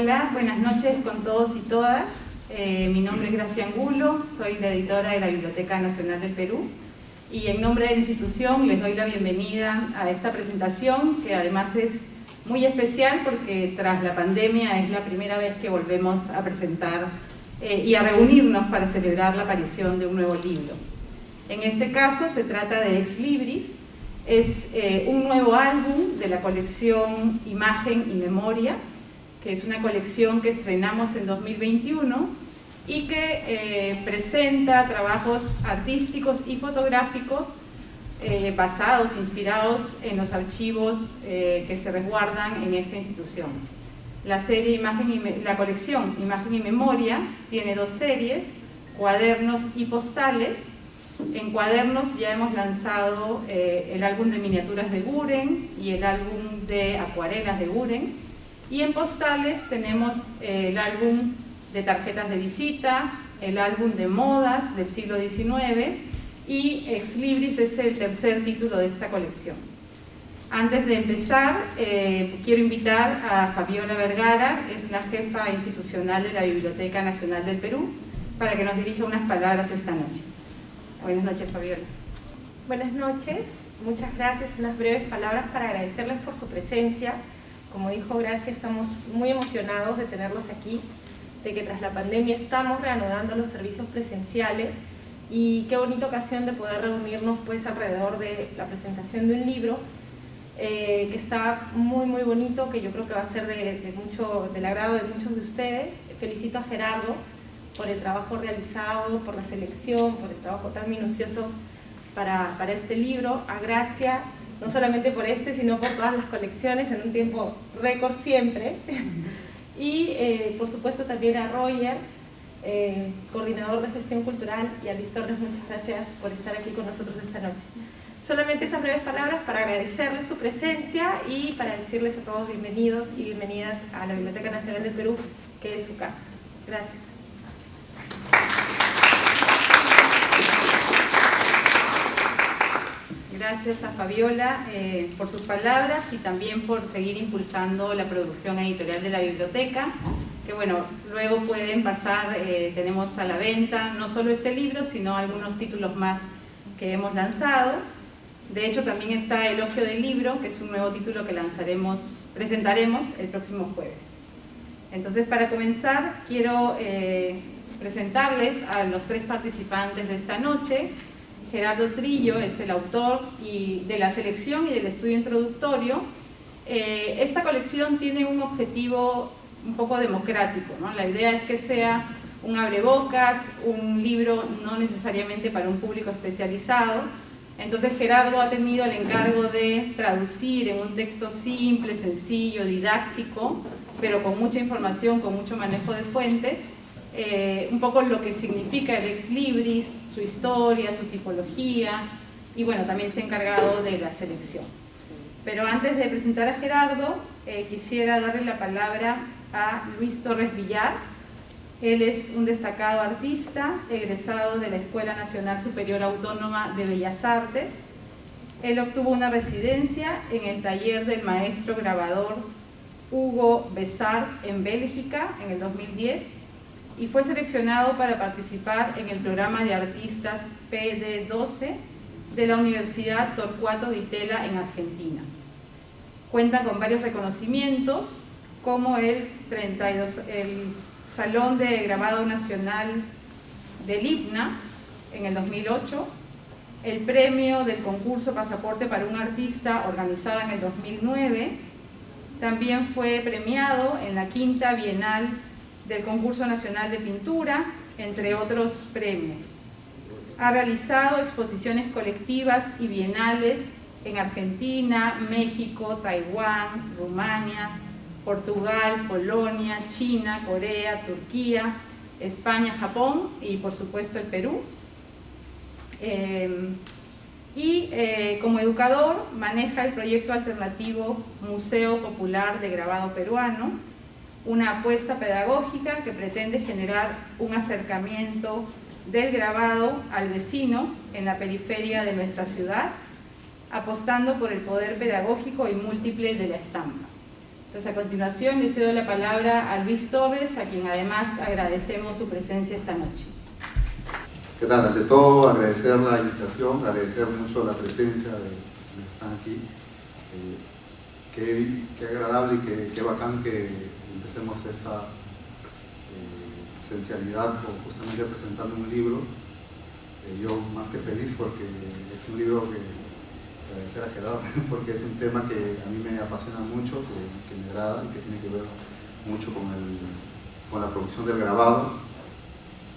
Hola, buenas noches con todos y todas. Mi nombre es Gracia Angulo, soy la editora de la Biblioteca Nacional del Perú y en nombre de la institución les doy la bienvenida a esta presentación, que además es muy especial porque tras la pandemia es la primera vez que volvemos a presentar y a reunirnos para celebrar la aparición de un nuevo libro. En este caso se trata de Ex Libris. Es un nuevo álbum de la colección Imagen y Memoria, que es una colección que estrenamos en 2021 y que presenta trabajos artísticos y fotográficos basados, inspirados en los archivos que se resguardan en esta institución. La colección Imagen y Memoria tiene dos series, cuadernos y postales. En cuadernos ya hemos lanzado el álbum de miniaturas de Buren y el álbum de acuarelas de Buren, y en postales tenemos el álbum de tarjetas de visita, el álbum de modas del siglo XIX, y Ex Libris es el tercer título de esta colección. Antes de empezar, quiero invitar a Fabiola Vergara, es la jefa institucional de la Biblioteca Nacional del Perú, para que nos dirija unas palabras esta noche. Buenas noches, Fabiola. Buenas noches, muchas gracias. Unas breves palabras para agradecerles por su presencia. Como dijo Gracia, estamos muy emocionados de tenerlos aquí, de que tras la pandemia estamos reanudando los servicios presenciales y qué bonita ocasión de poder reunirnos pues alrededor de la presentación de un libro que está muy bonito, que yo creo que va a ser del agrado de muchos de ustedes. Felicito a Gerardo por el trabajo realizado, por la selección, por el trabajo tan minucioso para este libro, a Gracia, no solamente por sino por todas las colecciones en un tiempo récord siempre, y por supuesto también a Roger, coordinador de gestión cultural, y a Luis Torres, muchas gracias por estar aquí con nosotros esta noche. Solamente esas breves palabras para agradecerles su presencia y para decirles a todos bienvenidos y bienvenidas a la Biblioteca Nacional del Perú, que es su casa. Gracias. Gracias a Fabiola por sus palabras y también por seguir impulsando la producción editorial de la biblioteca, que bueno, luego pueden pasar, tenemos a la venta no solo este libro, sino algunos títulos más que hemos lanzado. De hecho, también está Elogio del Libro, que es un nuevo título que presentaremos el próximo jueves. Entonces, para comenzar, quiero presentarles a los tres participantes de esta noche. Gerardo Trillo es el autor de la selección y del estudio introductorio. Esta colección tiene un objetivo un poco democrático, ¿no? La idea es que sea un abrebocas, un libro no necesariamente para un público especializado. Entonces Gerardo ha tenido el encargo de traducir en un texto simple, sencillo, didáctico, pero con mucha información, con mucho manejo de fuentes, un poco lo que significa el Ex Libris, su historia, su tipología, y bueno, también se ha encargado de la selección. Pero antes de presentar a Gerardo, quisiera darle la palabra a Luis Torres Villar. Él es un destacado artista, egresado de la Escuela Nacional Superior Autónoma de Bellas Artes. Él obtuvo una residencia en el taller del maestro grabador Hugo Besart en Bélgica en el 2010, y fue seleccionado para participar en el programa de artistas PD12 de la Universidad Torcuato Di Tella en Argentina. Cuenta con varios reconocimientos, como el Salón de Grabado Nacional del IPNA en el 2008, el premio del concurso Pasaporte para un Artista organizado en el 2009, también fue premiado en la Quinta Bienal del Concurso Nacional de Pintura, entre otros premios. Ha realizado exposiciones colectivas y bienales en Argentina, México, Taiwán, Rumania, Portugal, Polonia, China, Corea, Turquía, España, Japón y por supuesto el Perú. Como educador maneja el proyecto alternativo Museo Popular de Grabado Peruano, una apuesta pedagógica que pretende generar un acercamiento del grabado al vecino en la periferia de nuestra ciudad, apostando por el poder pedagógico y múltiple de la estampa. Entonces, a continuación le cedo la palabra a Luis Torres, a quien además agradecemos su presencia esta noche. ¿Qué tal? Ante todo, agradecer la invitación, agradecer mucho la presencia de quienes están aquí. Qué agradable y qué bacán que empecemos esta esencialidad justamente presentando un libro. Yo más que feliz porque es un libro que agradecer a Gerardo porque es un tema que a mí me apasiona mucho, que me agrada y que tiene que ver mucho con la producción del grabado.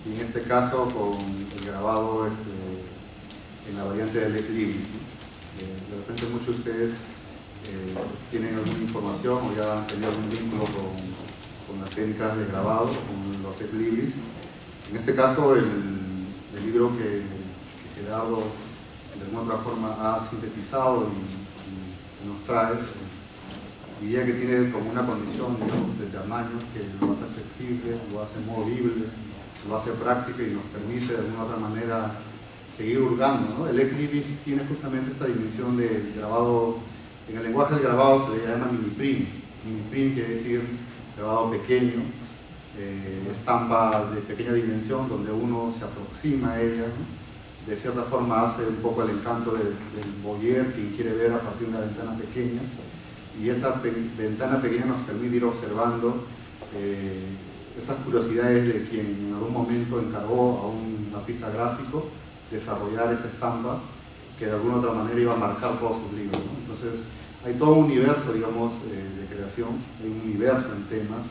Y en este caso con el grabado en la variante del ex-libris. De repente muchos de ustedes tienen alguna información o ya han tenido algún vínculo con las técnicas de grabado, con los ex-libris. En este caso el libro que Gerardo de alguna otra forma ha sintetizado y nos trae, diría que tiene como una condición, digamos, de tamaño que lo hace accesible, lo hace movible, lo hace práctico y nos permite de alguna otra manera seguir hurgando, ¿no? El ex-libris tiene justamente esta dimensión de grabado, en el lenguaje del grabado se le llama mini-print. Mini-print quiere decir grabado pequeño, estampa de pequeña dimensión donde uno se aproxima a ella, ¿no? De cierta forma hace un poco el encanto del voyeur, quien quiere ver a partir de una ventana pequeña, y esa ventana pequeña nos permite ir observando esas curiosidades de quien en algún momento encargó a un artista gráfico desarrollar esa estampa que de alguna otra manera iba a marcar todos sus libros, ¿no? Entonces hay todo un universo, digamos, de creación, hay un universo en temas,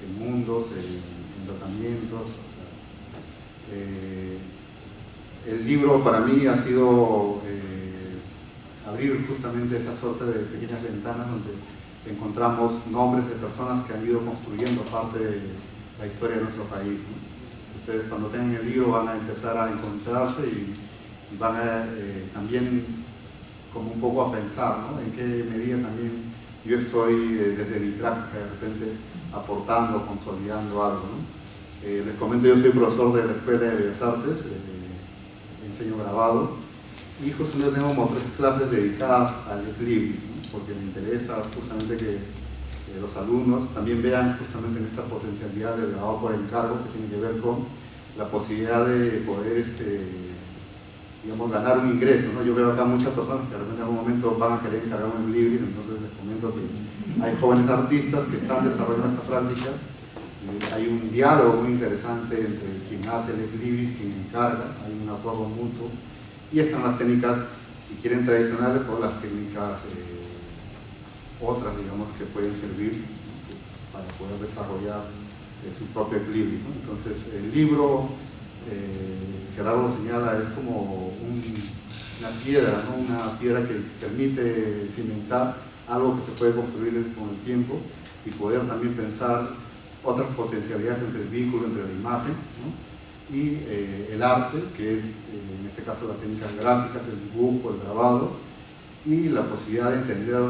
en mundos, en tratamientos. El libro para mí ha sido abrir justamente esa suerte de pequeñas ventanas donde encontramos nombres de personas que han ido construyendo parte de la historia de nuestro país, ¿no? Ustedes cuando tengan el libro van a empezar a encontrarse y van a también como un poco a pensar, ¿no? En qué medida también yo estoy desde mi práctica de repente aportando, consolidando algo, ¿no? Les comento, yo soy profesor de la Escuela de Bellas Artes, enseño grabado, y justamente tengo como 3 clases dedicadas al ex-libris, ¿no? Porque me interesa justamente que los alumnos también vean justamente en esta potencialidad del grabado por encargo, que tiene que ver con la posibilidad de poder digamos, ganar un ingreso, ¿no? Yo veo acá muchas personas que de repente en algún momento van a querer encargar un ex-libris, entonces les comento que hay jóvenes artistas que están desarrollando esta práctica. Hay un diálogo muy interesante entre quien hace el ex-libris y quien encarga, hay un acuerdo mutuo, y están las técnicas, si quieren tradicionales, o las técnicas otras, digamos, que pueden servir para poder desarrollar su propio ex-libris, ¿no? Entonces el libro, Gerardo lo señala, es como una piedra, ¿no? Una piedra que permite cimentar algo que se puede construir con el tiempo y poder también pensar otras potencialidades entre el vínculo, entre la imagen, ¿no? Y el arte, que es en este caso las técnicas gráficas, el dibujo, el grabado, y la posibilidad de entender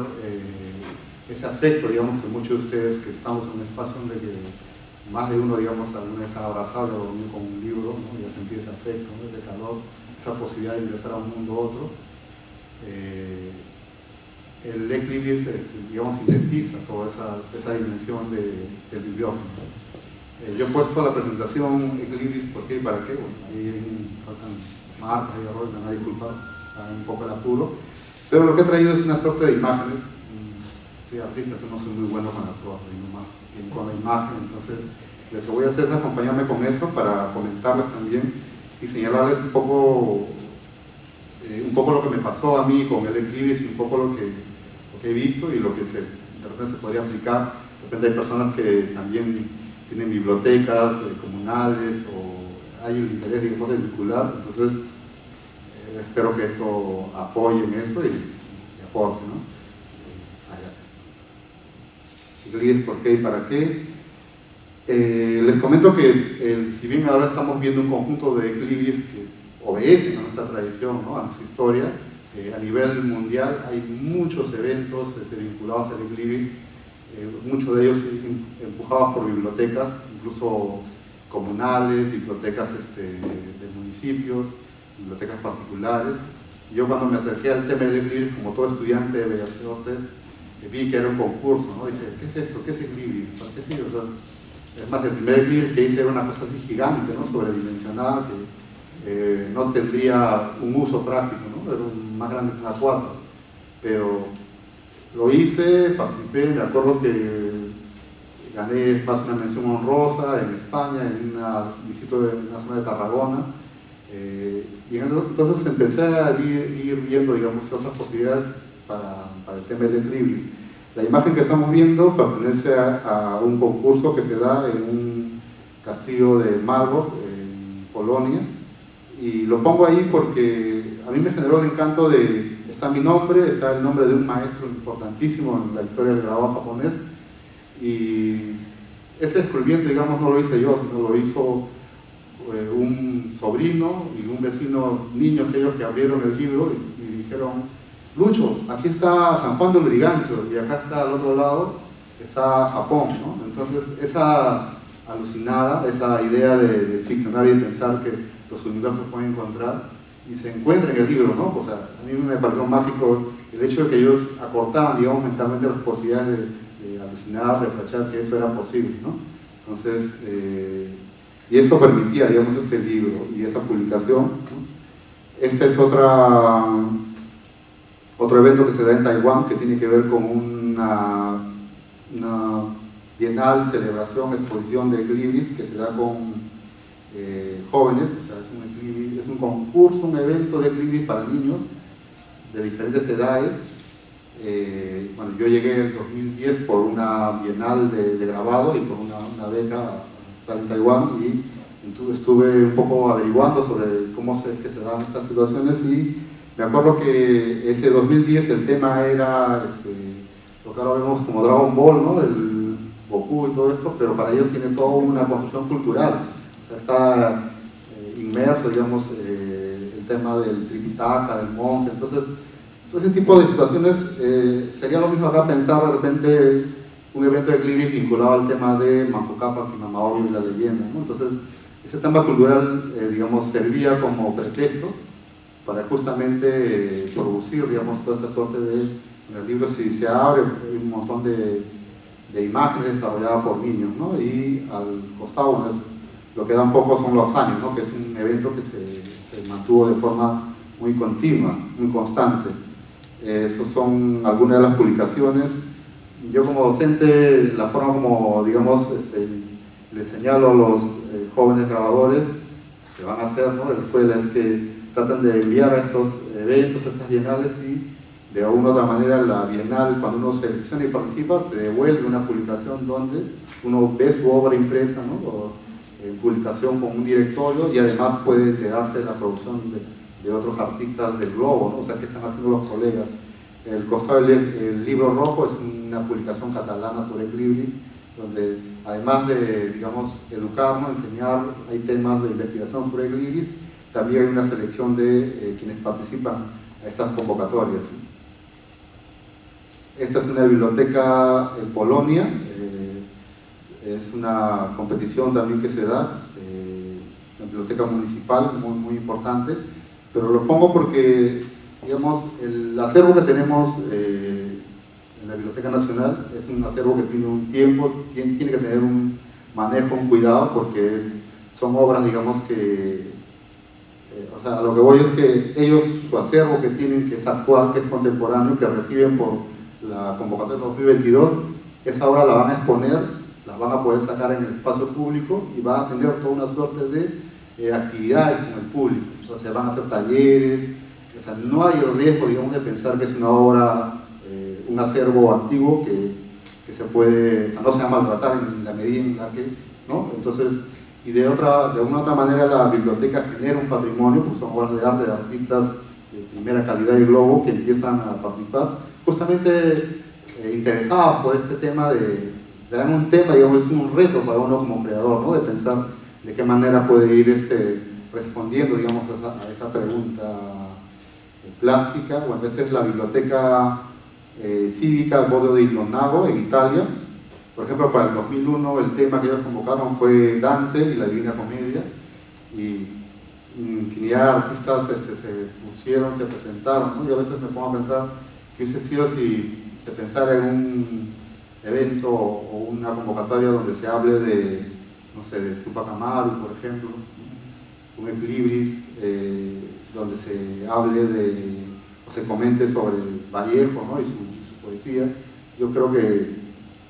ese afecto, digamos, que muchos de ustedes que estamos en un espacio donde más de uno, digamos, alguna vez ha abrazado y ha dormido con un libro, ¿no? Y a sentir ese afecto, ¿no? Ese calor, esa posibilidad de ingresar a un mundo u otro. El ex-libris, digamos, sintetiza toda esa dimensión del bibliófilo. Yo he puesto la presentación ex-libris ¿por qué y para qué? Bueno, ahí faltan marcas y errores, me van a disculpar, está un poco el apuro. Pero lo que he traído es una suerte de imágenes. Soy artista, no soy muy bueno con las cosas, con la imagen, entonces lo que voy a hacer es acompañarme con eso para comentarles también y señalarles un poco lo que me pasó a mí con el ex-libris y un poco lo que he visto y lo que de repente se podría aplicar. De repente hay personas que también tienen bibliotecas comunales o hay un interés, digamos, de vincular, entonces espero que esto apoye en eso y aporte, ¿no? ¿Por qué y para qué? Les comento que si bien ahora estamos viendo un conjunto de ex-libris que obedecen a nuestra tradición, ¿no? A nuestra historia, a nivel mundial hay muchos eventos vinculados al ex-libris, muchos de ellos empujados por bibliotecas, incluso comunales, bibliotecas de municipios, bibliotecas particulares. Yo cuando me acerqué al tema del ex-libris, como todo estudiante de Bellas Artes, vi que era un concurso, ¿no? Dije, ¿qué es esto? ¿Qué es Eclibris? ¿Para qué sirve? O sea, es más, el primer Eclibris que hice era una cosa así gigante, ¿no? Sobredimensionada, que no tendría un uso práctico, ¿no? Era más grande que una 4. Pero lo hice, participé, me acuerdo que gané más una mención honrosa en España, en una visita en una zona de Tarragona. Y entonces empecé a ir viendo, digamos, otras posibilidades para el tema del Eclibris. La imagen que estamos viendo pertenece a un concurso que se da en un castillo de Marburg, en Polonia, y lo pongo ahí porque a mí me generó el encanto de, está mi nombre, está el nombre de un maestro importantísimo en la historia del grabado japonés, y ese descubrimiento, digamos, no lo hice yo, sino lo hizo un sobrino y un vecino, niños que abrieron el libro y dijeron: Lucho, aquí está San Juan de Lurigancho y acá está al otro lado, está Japón, ¿no? Entonces esa alucinada, esa idea de ficcionar y de pensar que los universos pueden encontrar y se encuentra en el libro, ¿no? O sea, a mí me pareció mágico el hecho de que ellos acortaban, digamos, mentalmente las posibilidades de alucinar, de flashar que eso era posible, ¿no? Entonces, y eso permitía, digamos, este libro y esa publicación, ¿no? Este es otro evento que se da en Taiwán, que tiene que ver con una bienal, celebración, exposición de Eclibris, que se da con jóvenes, o sea, es un concurso, un evento de Eclibris para niños de diferentes edades. Bueno, yo llegué en el 2010 por una bienal de grabado y por una beca a estar en Taiwán, y estuve un poco averiguando sobre cómo que se daban estas situaciones, y me acuerdo que ese 2010 el tema era lo que ahora vemos como Dragon Ball, ¿no? El Goku y todo esto, pero para ellos tiene toda una construcción cultural. O sea, está inmerso, digamos, el tema del Tripitaka, del monje. Entonces, todo ese tipo de situaciones, sería lo mismo acá pensar de repente un evento de Eclibris vinculado al tema de Manco Cápac y Mama Oyo y la leyenda, ¿no? Entonces, ese tema cultural, digamos, servía como pretexto para justamente producir, digamos, toda esta suerte en el libro. Si se abre, hay un montón de imágenes desarrolladas por niños, ¿no? Y al costado, bueno, lo que da un poco son los años, ¿no? Que es un evento que se mantuvo de forma muy continua, muy constante. Esas son algunas de las publicaciones. Yo como docente, la forma como, digamos, le señalo a los jóvenes grabadores que van a hacer, ¿no?, de la escuela, es que tratan de enviar a estos eventos, a estas bienales, y de alguna u otra manera la bienal, cuando uno selecciona y participa, te devuelve una publicación donde uno ve su obra impresa, ¿no?, o en publicación con un directorio, y además puede enterarse de la producción de otros artistas del globo, ¿no? O sea, qué están haciendo los colegas. El costado del libro rojo es una publicación catalana sobre Eclibris, donde además de, digamos, educarnos, enseñar, hay temas de investigación sobre Eclibris. También hay una selección de quienes participan a estas convocatorias. Esta es una biblioteca en Polonia, es una competición también que se da, una biblioteca municipal muy, muy importante, pero lo pongo porque, digamos, el acervo que tenemos en la Biblioteca Nacional es un acervo que tiene un tiempo, tiene que tener un manejo, un cuidado, porque son obras, digamos, que o sea, a lo que voy es que ellos, su acervo que tienen, que es actual, que es contemporáneo, que reciben por la convocatoria 2022, esa obra la van a exponer, la van a poder sacar en el espacio público y van a tener toda una suerte de actividades con el público. O sea, van a hacer talleres, o sea, no hay el riesgo, digamos, de pensar que es una obra, un acervo antiguo que se puede, o sea, no se va a maltratar en la medida en la que, ¿no? Entonces, y de alguna otra manera la biblioteca genera un patrimonio, porque son obras de arte de artistas de primera calidad y globo que empiezan a participar, justamente interesados por este tema dan un tema, digamos, es un reto para uno como creador, ¿no?, de pensar de qué manera puede ir respondiendo, digamos, a esa pregunta plástica. Bueno, esta es la biblioteca cívica Bodo di Lonago en Italia. Por ejemplo, para el 2001 el tema que ellos convocaron fue Dante y la Divina Comedia, y infinidad de artistas se pusieron, se presentaron, ¿no? Yo a veces me pongo a pensar que hubiese sido si se pensara en un evento o una convocatoria donde se hable de, no sé, de Tupac Amaru, por ejemplo, un Equilibris, donde se hable de, o se comente sobre Vallejo, ¿no? y su poesía. Yo creo que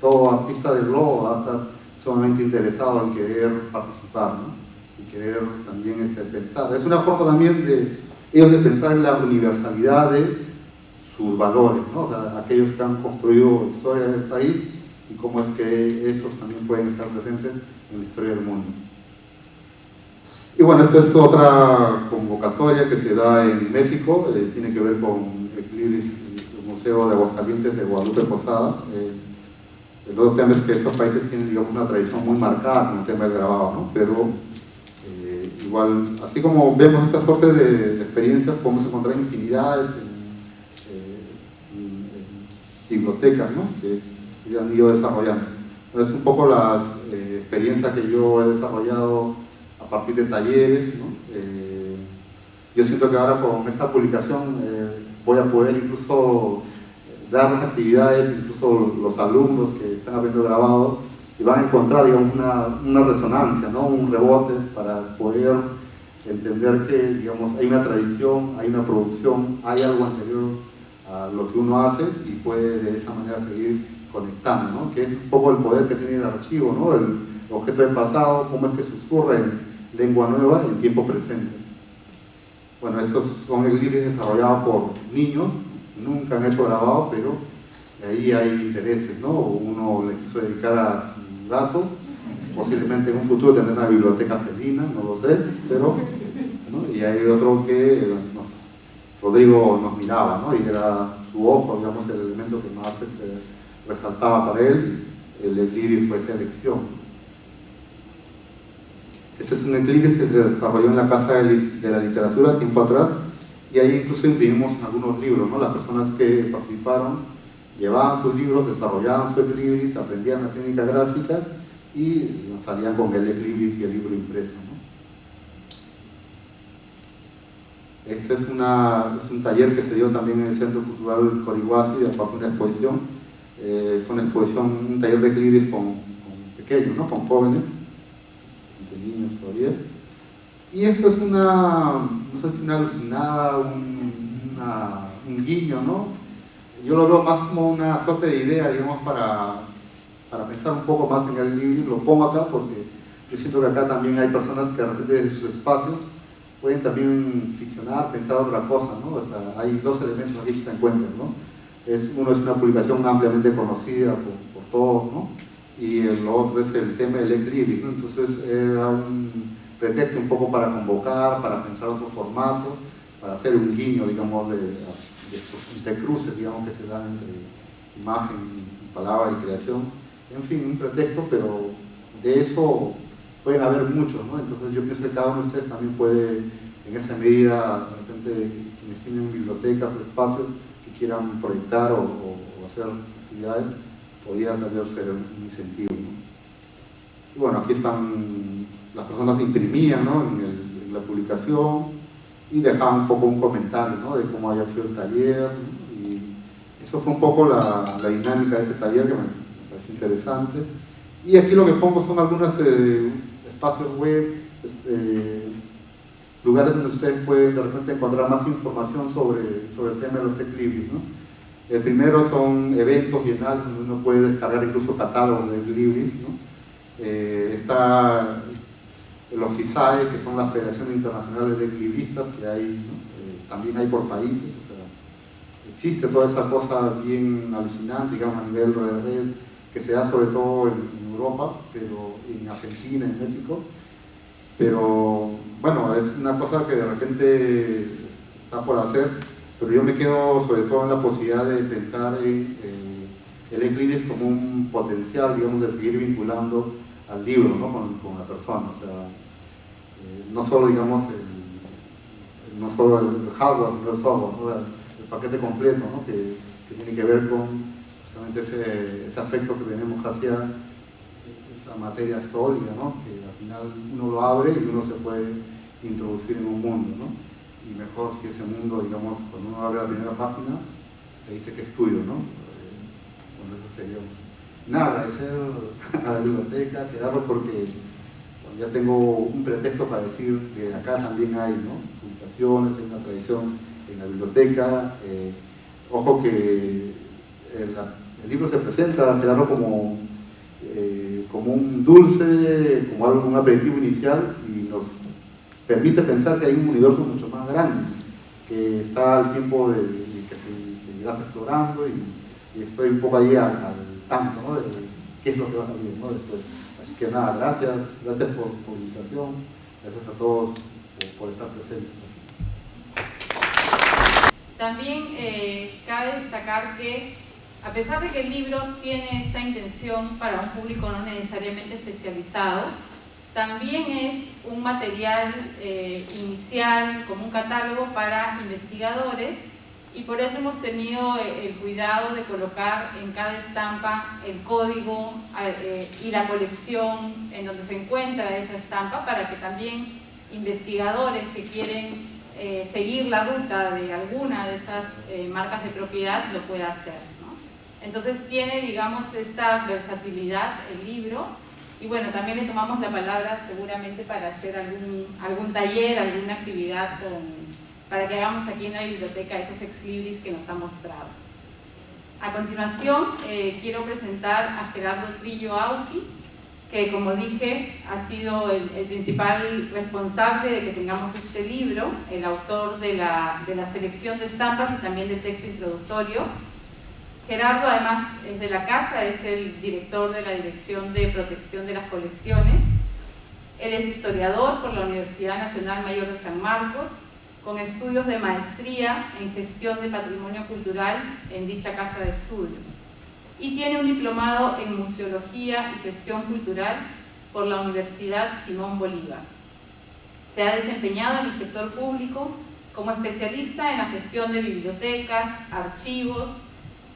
todo artista del globo va a estar sumamente interesado en querer participar, ¿no? Y querer también pensar. Es una forma también de ellos de pensar en la universalidad de sus valores, ¿no? O sea, aquellos que han construido historia del país y cómo es que esos también pueden estar presentes en la historia del mundo. Y bueno, esta es otra convocatoria que se da en México, tiene que ver con el Museo de Aguascalientes de Guadalupe Posada. El otro tema es que estos países tienen, digamos, una tradición muy marcada con el tema del grabado, ¿no? Pero igual, así como vemos esta suerte de experiencias, podemos encontrar infinidades en bibliotecas, ¿no? que han ido desarrollando. Pero es un poco las experiencias que yo he desarrollado a partir de talleres, ¿no? Yo siento que ahora con esta publicación voy a poder incluso dar las actividades, incluso los alumnos que están habiendo grabado, y van a encontrar, digamos, una resonancia, ¿no? Un rebote para poder entender que, digamos, hay una tradición, hay una producción, hay algo anterior a lo que uno hace y puede de esa manera seguir conectando, ¿no? Que es un poco el poder que tiene el archivo, ¿no? El objeto del pasado, cómo es que susurra en lengua nueva en tiempo presente. Bueno, esos son Equilibris desarrollados por niños, nunca han hecho grabado, pero ahí hay intereses, ¿no? Uno le quiso dedicar a su gato, posiblemente en un futuro tendrá una biblioteca felina, no lo sé, pero, ¿no? Y hay otro que, Rodrigo nos miraba, ¿no? Y era su ojo, digamos, el elemento que más resaltaba para él, el Equilibris fue esa elección. Este es un Equilibris que se desarrolló en la Casa de la Literatura tiempo atrás, y ahí incluso imprimimos algunos libros, ¿no? Las personas que participaron llevaban sus libros, desarrollaban su Equilibris, aprendían la técnica gráfica y salían con el Equilibris y el libro impreso, ¿no? Este es un taller que se dio también en el Centro Cultural Corihuasi, de parte de una exposición. Fue una exposición, un taller de Equilibris con pequeños, ¿no? Con jóvenes, de niños todavía. Y esto es no sé si una alucinada, un guiño, ¿no? Yo lo veo más como una suerte de idea, digamos, para pensar un poco más en el libro. Lo pongo acá porque yo siento que acá también hay personas que de repente desde sus espacios pueden también ficcionar, pensar otra cosa, ¿no? O sea, hay dos elementos aquí que se encuentran, ¿no? Uno es una publicación ampliamente conocida por todos, ¿no? Y el otro es el tema del Equilibris, ¿no? Entonces era un pretexto un poco para convocar, para pensar otro formato, para hacer un guiño, digamos, de cruces, digamos, que se dan entre imagen, palabra y creación. En fin, un pretexto, pero de eso pueden haber muchos, ¿no? Entonces yo pienso que cada uno de ustedes también puede, en esa medida, de repente, quienes tienen bibliotecas o espacios que quieran proyectar o hacer actividades, podría también ser un incentivo, ¿no? Y bueno, aquí están las personas que imprimían, ¿no? en la publicación y dejaban un poco un comentario, ¿no? De cómo había sido el taller, ¿no? Y eso fue un poco la dinámica de este taller que me pareció interesante. Y aquí lo que pongo son algunos espacios web, lugares donde ustedes pueden de repente encontrar más información sobre el tema de los Equilibris, ¿no? El primero son eventos bienales donde uno puede descargar incluso catálogos de Equilibris, ¿no? Está los FISAE, que son las Federaciones Internacionales de Equilibristas, que hay, ¿no? También hay por países, o sea, existe toda esa cosa bien alucinante, digamos, a nivel de redes, que se da sobre todo en Europa, pero en Argentina, en México, pero bueno, es una cosa que de repente está por hacer, pero yo me quedo sobre todo en la posibilidad de pensar en el Equilibris como un potencial, digamos, de seguir vinculando al libro, ¿no? con la persona, o sea, no solo, digamos, no solo el hardware, sino el software, ¿no? El paquete completo, ¿no? que tiene que ver con justamente ese afecto que tenemos hacia esa materia sólida, ¿no? Que al final uno lo abre y uno se puede introducir en un mundo, ¿no? Y mejor si ese mundo, digamos, cuando uno abre la primera página, te dice que es tuyo, ¿no? Bueno, eso sería. Nada, agradecer a la biblioteca, Gerardo, porque bueno, ya tengo un pretexto para decir que acá también hay, ¿no?, publicaciones, hay una tradición en la biblioteca. Ojo que el libro se presenta, Gerardo, como un dulce, como algo, un aperitivo inicial, y nos permite pensar que hay un universo mucho más grande, que está al tiempo de que se seguirá explorando, y estoy un poco ahí al tanto, ¿no?, de qué es lo que va a salir, ¿no?, después. Así que nada, gracias por tu invitación, gracias a todos por estar presentes. También cabe destacar que, a pesar de que el libro tiene esta intención para un público no necesariamente especializado, también es un material inicial, como un catálogo para investigadores, y por eso hemos tenido el cuidado de colocar en cada estampa el código y la colección en donde se encuentra esa estampa, para que también investigadores que quieren seguir la ruta de alguna de esas marcas de propiedad lo pueda hacer, ¿no? Entonces tiene, digamos, esta versatilidad el libro, y bueno, también le tomamos la palabra seguramente para hacer algún taller, alguna actividad para que hagamos aquí en la biblioteca esos ex libris que nos ha mostrado. A continuación quiero presentar a Gerardo Trillo Auqui, que, como dije, ha sido el principal responsable de que tengamos este libro, el autor de la selección de estampas y también del texto introductorio. Gerardo, además, es de la casa, es el director de la Dirección de Protección de las Colecciones. Él es historiador por la Universidad Nacional Mayor de San Marcos, con estudios de maestría en gestión de patrimonio cultural en dicha casa de estudios. Y tiene un diplomado en museología y gestión cultural por la Universidad Simón Bolívar. Se ha desempeñado en el sector público como especialista en la gestión de bibliotecas, archivos,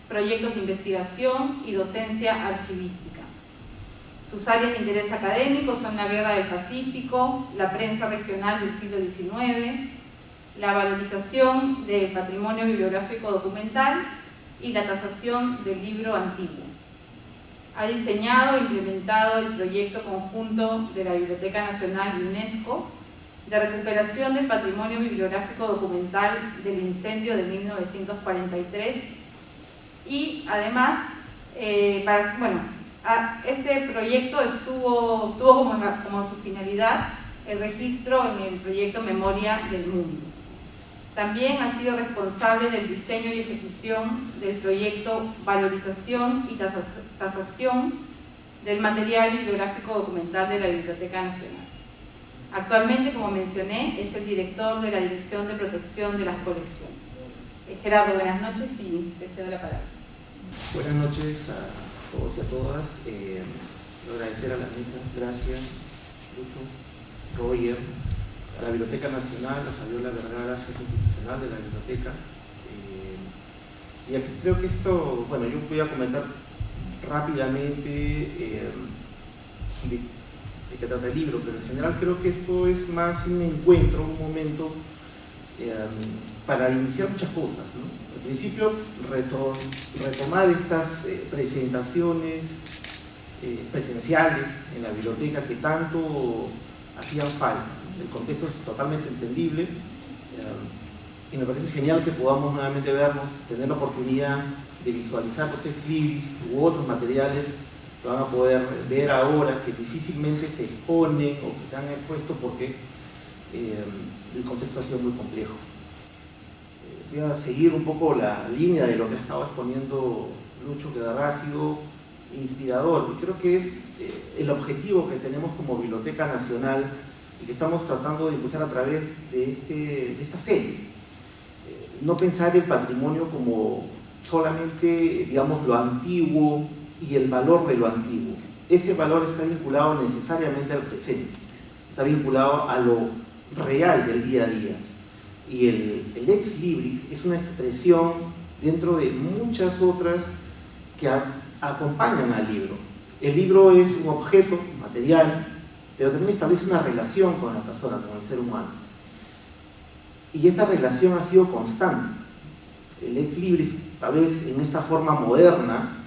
proyectos de investigación y docencia archivística. Sus áreas de interés académico son la Guerra del Pacífico, la prensa regional del siglo XIX, la valorización del patrimonio bibliográfico documental y la tasación del libro antiguo. Ha diseñado e implementado el proyecto conjunto de la Biblioteca Nacional y UNESCO de recuperación del patrimonio bibliográfico documental del incendio de 1943, y además, este proyecto tuvo como su finalidad el registro en el proyecto Memoria del Mundo. También ha sido responsable del diseño y ejecución del proyecto Valorización y Tasación del material bibliográfico documental de la Biblioteca Nacional. Actualmente, como mencioné, es el director de la Dirección de Protección de las Colecciones. Gerardo, buenas noches y te cedo la palabra. Buenas noches a todos y a todas. Quiero agradecer a la mesa, gracias, Lucho, Roger, a la Biblioteca Nacional, a Fabiola Vergara, jefe institucional de la biblioteca. Y aquí creo que esto, bueno, yo voy a comentar rápidamente de qué trata el libro, pero en general creo que esto es más un encuentro, un momento para iniciar muchas cosas, ¿no? Al principio, retomar estas presentaciones presenciales en la biblioteca que tanto hacían falta. El contexto es totalmente entendible y me parece genial que podamos nuevamente vernos, tener la oportunidad de visualizar los ex libris u otros materiales que van a poder ver ahora, que difícilmente se exponen o que se han expuesto porque el contexto ha sido muy complejo. Voy a seguir un poco la línea de lo que ha estado exponiendo Lucho, que de verdad ha sido inspirador, y creo que es el objetivo que tenemos como Biblioteca Nacional y que estamos tratando de impulsar a través de esta serie. No pensar el patrimonio como solamente, digamos, lo antiguo y el valor de lo antiguo. Ese valor está vinculado necesariamente al presente, está vinculado a lo real del día a día. Y el ex libris es una expresión dentro de muchas otras que acompañan al libro. El libro es un objeto material, pero también establece una relación con la persona, con el ser humano. Y esta relación ha sido constante. El ex libris tal vez en esta forma moderna,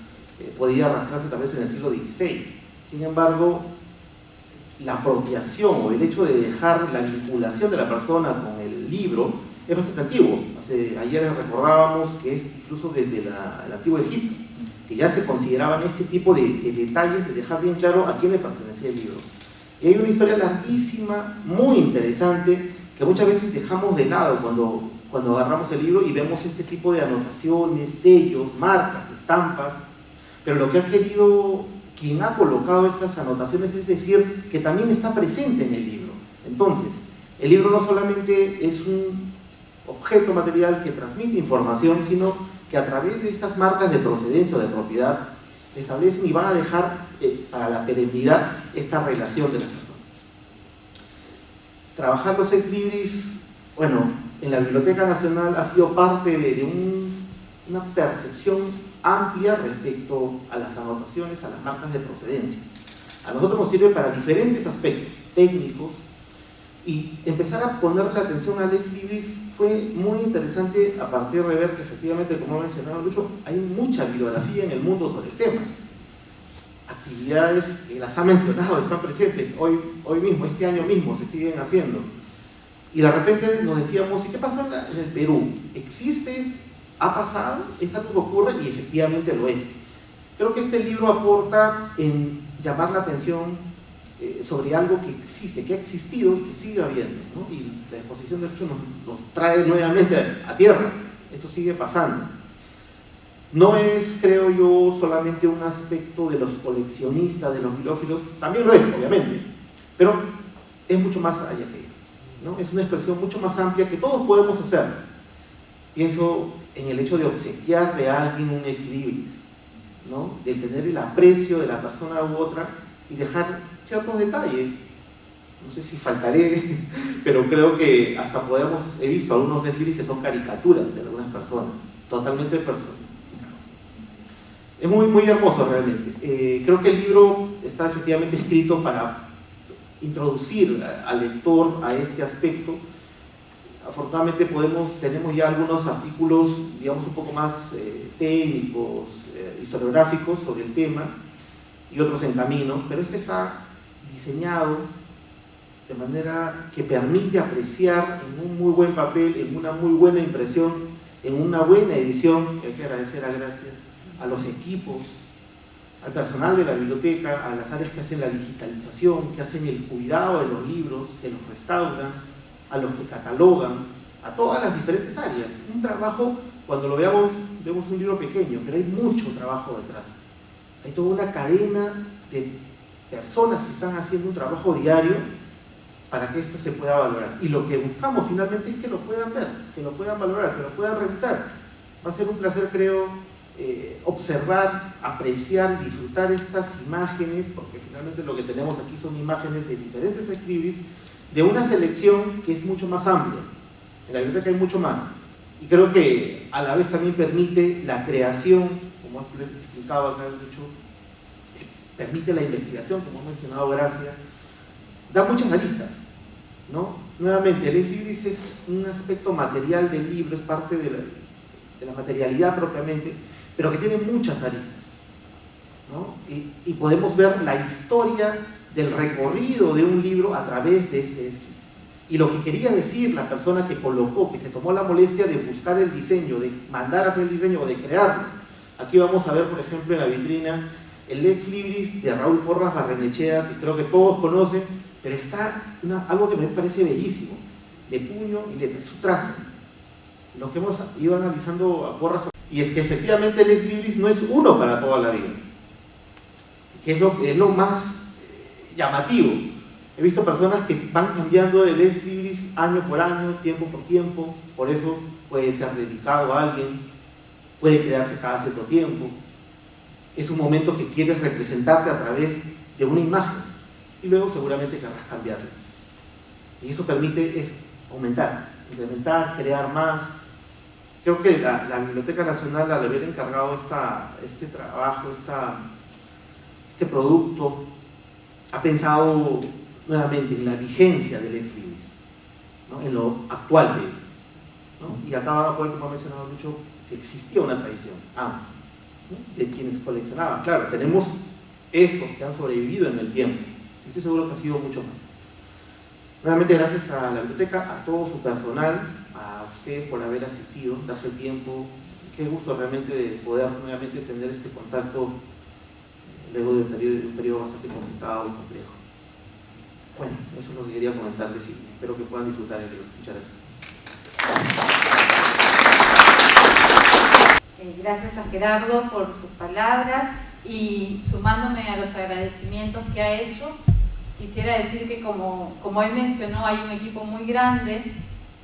podía arrastrarse tal vez en el siglo XVI. Sin embargo, la apropiación o el hecho de dejar la vinculación de la persona con el libro es bastante antiguo. Ayer recordábamos que es incluso desde el antiguo Egipto, que ya se consideraban este tipo de detalles de dejar bien claro a quién le pertenecía el libro. Y hay una historia larguísima, muy interesante, que muchas veces dejamos de lado cuando agarramos el libro y vemos este tipo de anotaciones, sellos, marcas, estampas, pero lo que ha querido quien ha colocado esas anotaciones es decir que también está presente en el libro. Entonces, el libro no solamente es un objeto material que transmite información, sino que a través de estas marcas de procedencia o de propiedad establecen y van a dejar para la perennidad esta relación de las personas. Trabajar los ex libris, bueno, en la Biblioteca Nacional ha sido parte de una percepción amplia respecto a las anotaciones, a las marcas de procedencia. A nosotros nos sirve para diferentes aspectos técnicos, y empezar a ponerle atención al ex libris fue muy interesante a partir de ver que efectivamente, como ha mencionado Lucho, hay mucha bibliografía en el mundo sobre el tema. Actividades que las ha mencionado, están presentes hoy mismo, este año mismo se siguen haciendo. Y de repente nos decíamos, ¿y qué pasó en el Perú? ¿Existe? ¿Ha pasado? ¿Es algo que ocurre? Y efectivamente lo es. Creo que este libro aporta en llamar la atención sobre algo que existe, que ha existido y que sigue habiendo, ¿no? Y la exposición de hecho nos trae nuevamente a tierra. Esto sigue pasando. No es, creo yo, solamente un aspecto de los coleccionistas, de los bibliófilos, también lo es, obviamente, pero es mucho más allá que ello, ¿no? Es una expresión mucho más amplia que todos podemos hacer. Pienso en el hecho de obsequiarle a alguien un ex libris, ¿no? De tener el aprecio de la persona u otra y dejar ciertos detalles. No sé si faltaré, pero creo que hasta he visto algunos ex libris que son caricaturas de algunas personas, totalmente personales. Es muy, muy hermoso realmente. Creo que el libro está efectivamente escrito para introducir al lector a este aspecto. Afortunadamente tenemos ya algunos artículos, digamos, un poco más técnicos, historiográficos sobre el tema, y otros en camino, pero este está diseñado de manera que permite apreciar en un muy buen papel, en una muy buena impresión, en una buena edición. Hay que agradecer a los equipos, al personal de la biblioteca, a las áreas que hacen la digitalización, que hacen el cuidado de los libros, que los restauran, a los que catalogan, a todas las diferentes áreas. Un trabajo, cuando lo vemos un libro pequeño, pero hay mucho trabajo detrás. Hay toda una cadena de personas que están haciendo un trabajo diario para que esto se pueda valorar. Y lo que buscamos finalmente es que lo puedan ver, que lo puedan valorar, que lo puedan revisar. Va a ser un placer, creo, observar, apreciar, disfrutar estas imágenes, porque finalmente lo que tenemos aquí son imágenes de diferentes escribis, de una selección que es mucho más amplia. En la biblioteca hay mucho más. Y creo que a la vez también permite la creación, como ha explicado acá el dicho, permite la investigación, como ha mencionado Gracia, da muchas aristas, ¿no? Nuevamente, el ex libris es un aspecto material del libro, es parte de la materialidad propiamente, pero que tiene muchas aristas, ¿no? Y podemos ver la historia del recorrido de un libro a través de este escrito. Y lo que quería decir la persona que colocó, que se tomó la molestia de buscar el diseño, de mandar a hacer el diseño o de crearlo. Aquí vamos a ver, por ejemplo, en la vitrina, el ex libris de Raúl Porras Barrenechea, que creo que todos conocen, pero está algo que me parece bellísimo, de puño y letra, su trazo. Lo que hemos ido analizando a Porras, y es que efectivamente el ex libris no es uno para toda la vida, que es lo más llamativo. He visto personas que van cambiando el ex libris año por año, tiempo por tiempo, por eso puede ser dedicado a alguien, puede crearse cada cierto tiempo. Es un momento que quieres representarte a través de una imagen y luego seguramente querrás cambiarla. Y eso permite aumentar, incrementar, crear más. Creo que la Biblioteca Nacional, al haber encargado este trabajo, este producto, ha pensado nuevamente en la vigencia del ex libris, ¿no? En lo actual de él, ¿no? Y acá van a poder, como ha mencionado mucho, existía una tradición amplia, ¿no?, de quienes coleccionaban. Claro, tenemos estos que han sobrevivido en el tiempo, y estoy seguro que ha sido mucho más. Nuevamente gracias a la biblioteca, a todo su personal, a ustedes por haber asistido, darse el tiempo. Qué gusto realmente de poder nuevamente tener este contacto luego de un periodo bastante complicado y complejo. Bueno, eso es lo que quería comentarles y espero que puedan disfrutar el libro. Muchas gracias. Gracias a Gerardo por sus palabras, y sumándome a los agradecimientos que ha hecho, quisiera decir que como él mencionó, hay un equipo muy grande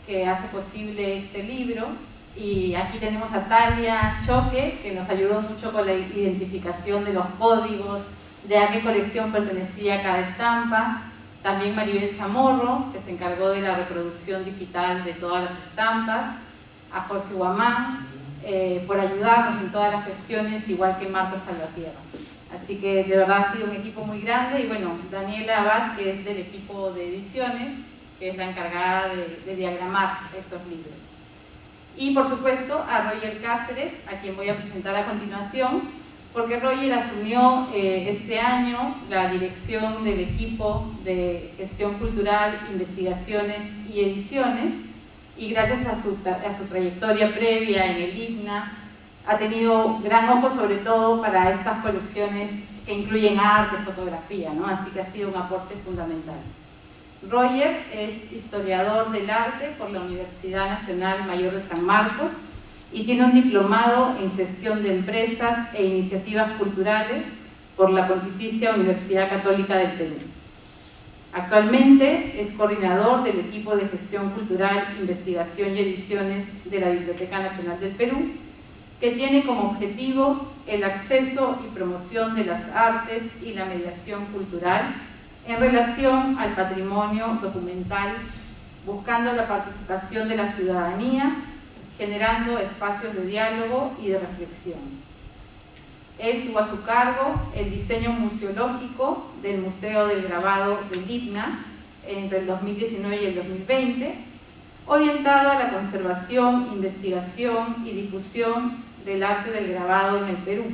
que hace posible este libro, y aquí tenemos a Talia Choque, que nos ayudó mucho con la identificación de los códigos, de a qué colección pertenecía cada estampa. También Maribel Chamorro, que se encargó de la reproducción digital de todas las estampas. A Jorge Guamán, por ayudarnos en todas las gestiones, igual que Marta Salvatierra. Así que de verdad ha sido un equipo muy grande. Y bueno, Daniela Abad, que es del equipo de ediciones, que es la encargada de diagramar estos libros. Y por supuesto a Roger Cáceres, a quien voy a presentar a continuación, porque Roger asumió este año la dirección del equipo de gestión cultural, investigaciones y ediciones, y gracias a su trayectoria previa en el IGNA ha tenido gran ojo sobre todo para estas colecciones que incluyen arte, fotografía, ¿no? Así que ha sido un aporte fundamental. Roger es historiador del arte por la Universidad Nacional Mayor de San Marcos y tiene un diplomado en gestión de empresas e iniciativas culturales por la Pontificia Universidad Católica del Perú. Actualmente es coordinador del equipo de gestión cultural, investigación y ediciones de la Biblioteca Nacional del Perú, que tiene como objetivo el acceso y promoción de las artes y la mediación cultural en relación al patrimonio documental, buscando la participación de la ciudadanía, generando espacios de diálogo y de reflexión. Él tuvo a su cargo el diseño museológico del Museo del Grabado del IGNA entre el 2019 y el 2020, orientado a la conservación, investigación y difusión del arte del grabado en el Perú.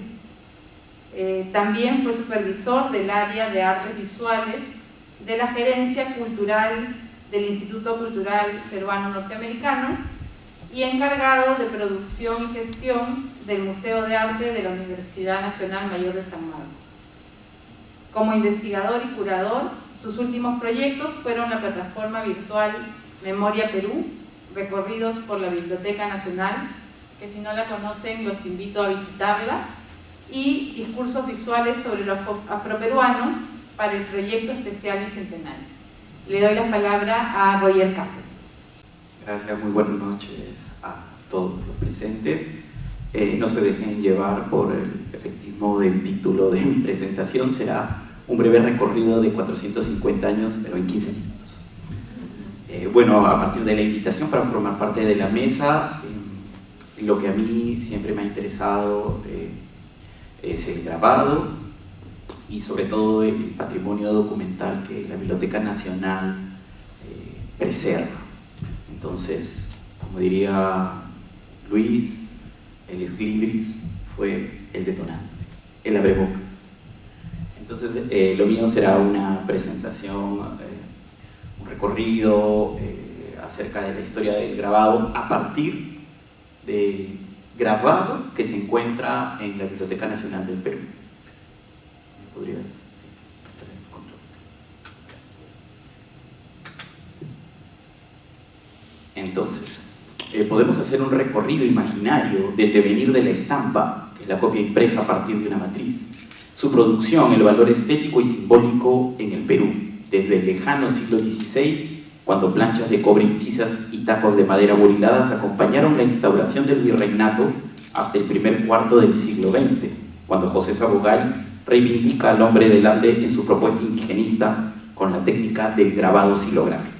También fue supervisor del área de artes visuales de la Gerencia Cultural del Instituto Cultural Peruano Norteamericano y encargado de producción y gestión del Museo de Arte de la Universidad Nacional Mayor de San Marcos. Como investigador y curador, sus últimos proyectos fueron la plataforma virtual Memoria Perú, recorridos por la Biblioteca Nacional, que si no la conocen los invito a visitarla, y discursos visuales sobre lo afroperuano para el proyecto especial bicentenario. Le doy la palabra a Roger Cáceres. Gracias, muy buenas noches a todos los presentes. No se dejen llevar por el efectismo del título de mi presentación, será un breve recorrido de 450 años, pero en 15 minutos. Bueno, a partir de la invitación para formar parte de la mesa, lo que a mí siempre me ha interesado es el grabado y sobre todo el patrimonio documental que la Biblioteca Nacional preserva. Entonces, como diría Luis, el ex libris fue el detonante, el abrebocas. Entonces, lo mío será una presentación, un recorrido acerca de la historia del grabado a partir del grabado que se encuentra en la Biblioteca Nacional del Perú. ¿Me podrías estar en control? Entonces, podemos hacer un recorrido imaginario del devenir de la estampa, que es la copia impresa a partir de una matriz, su producción, el valor estético y simbólico en el Perú, desde el lejano siglo XVI, cuando planchas de cobre incisas y tacos de madera buriladas acompañaron la instauración del virreinato, hasta el primer cuarto del siglo XX, cuando José Sabogal reivindica al hombre del Ande en su propuesta indigenista con la técnica del grabado silográfico.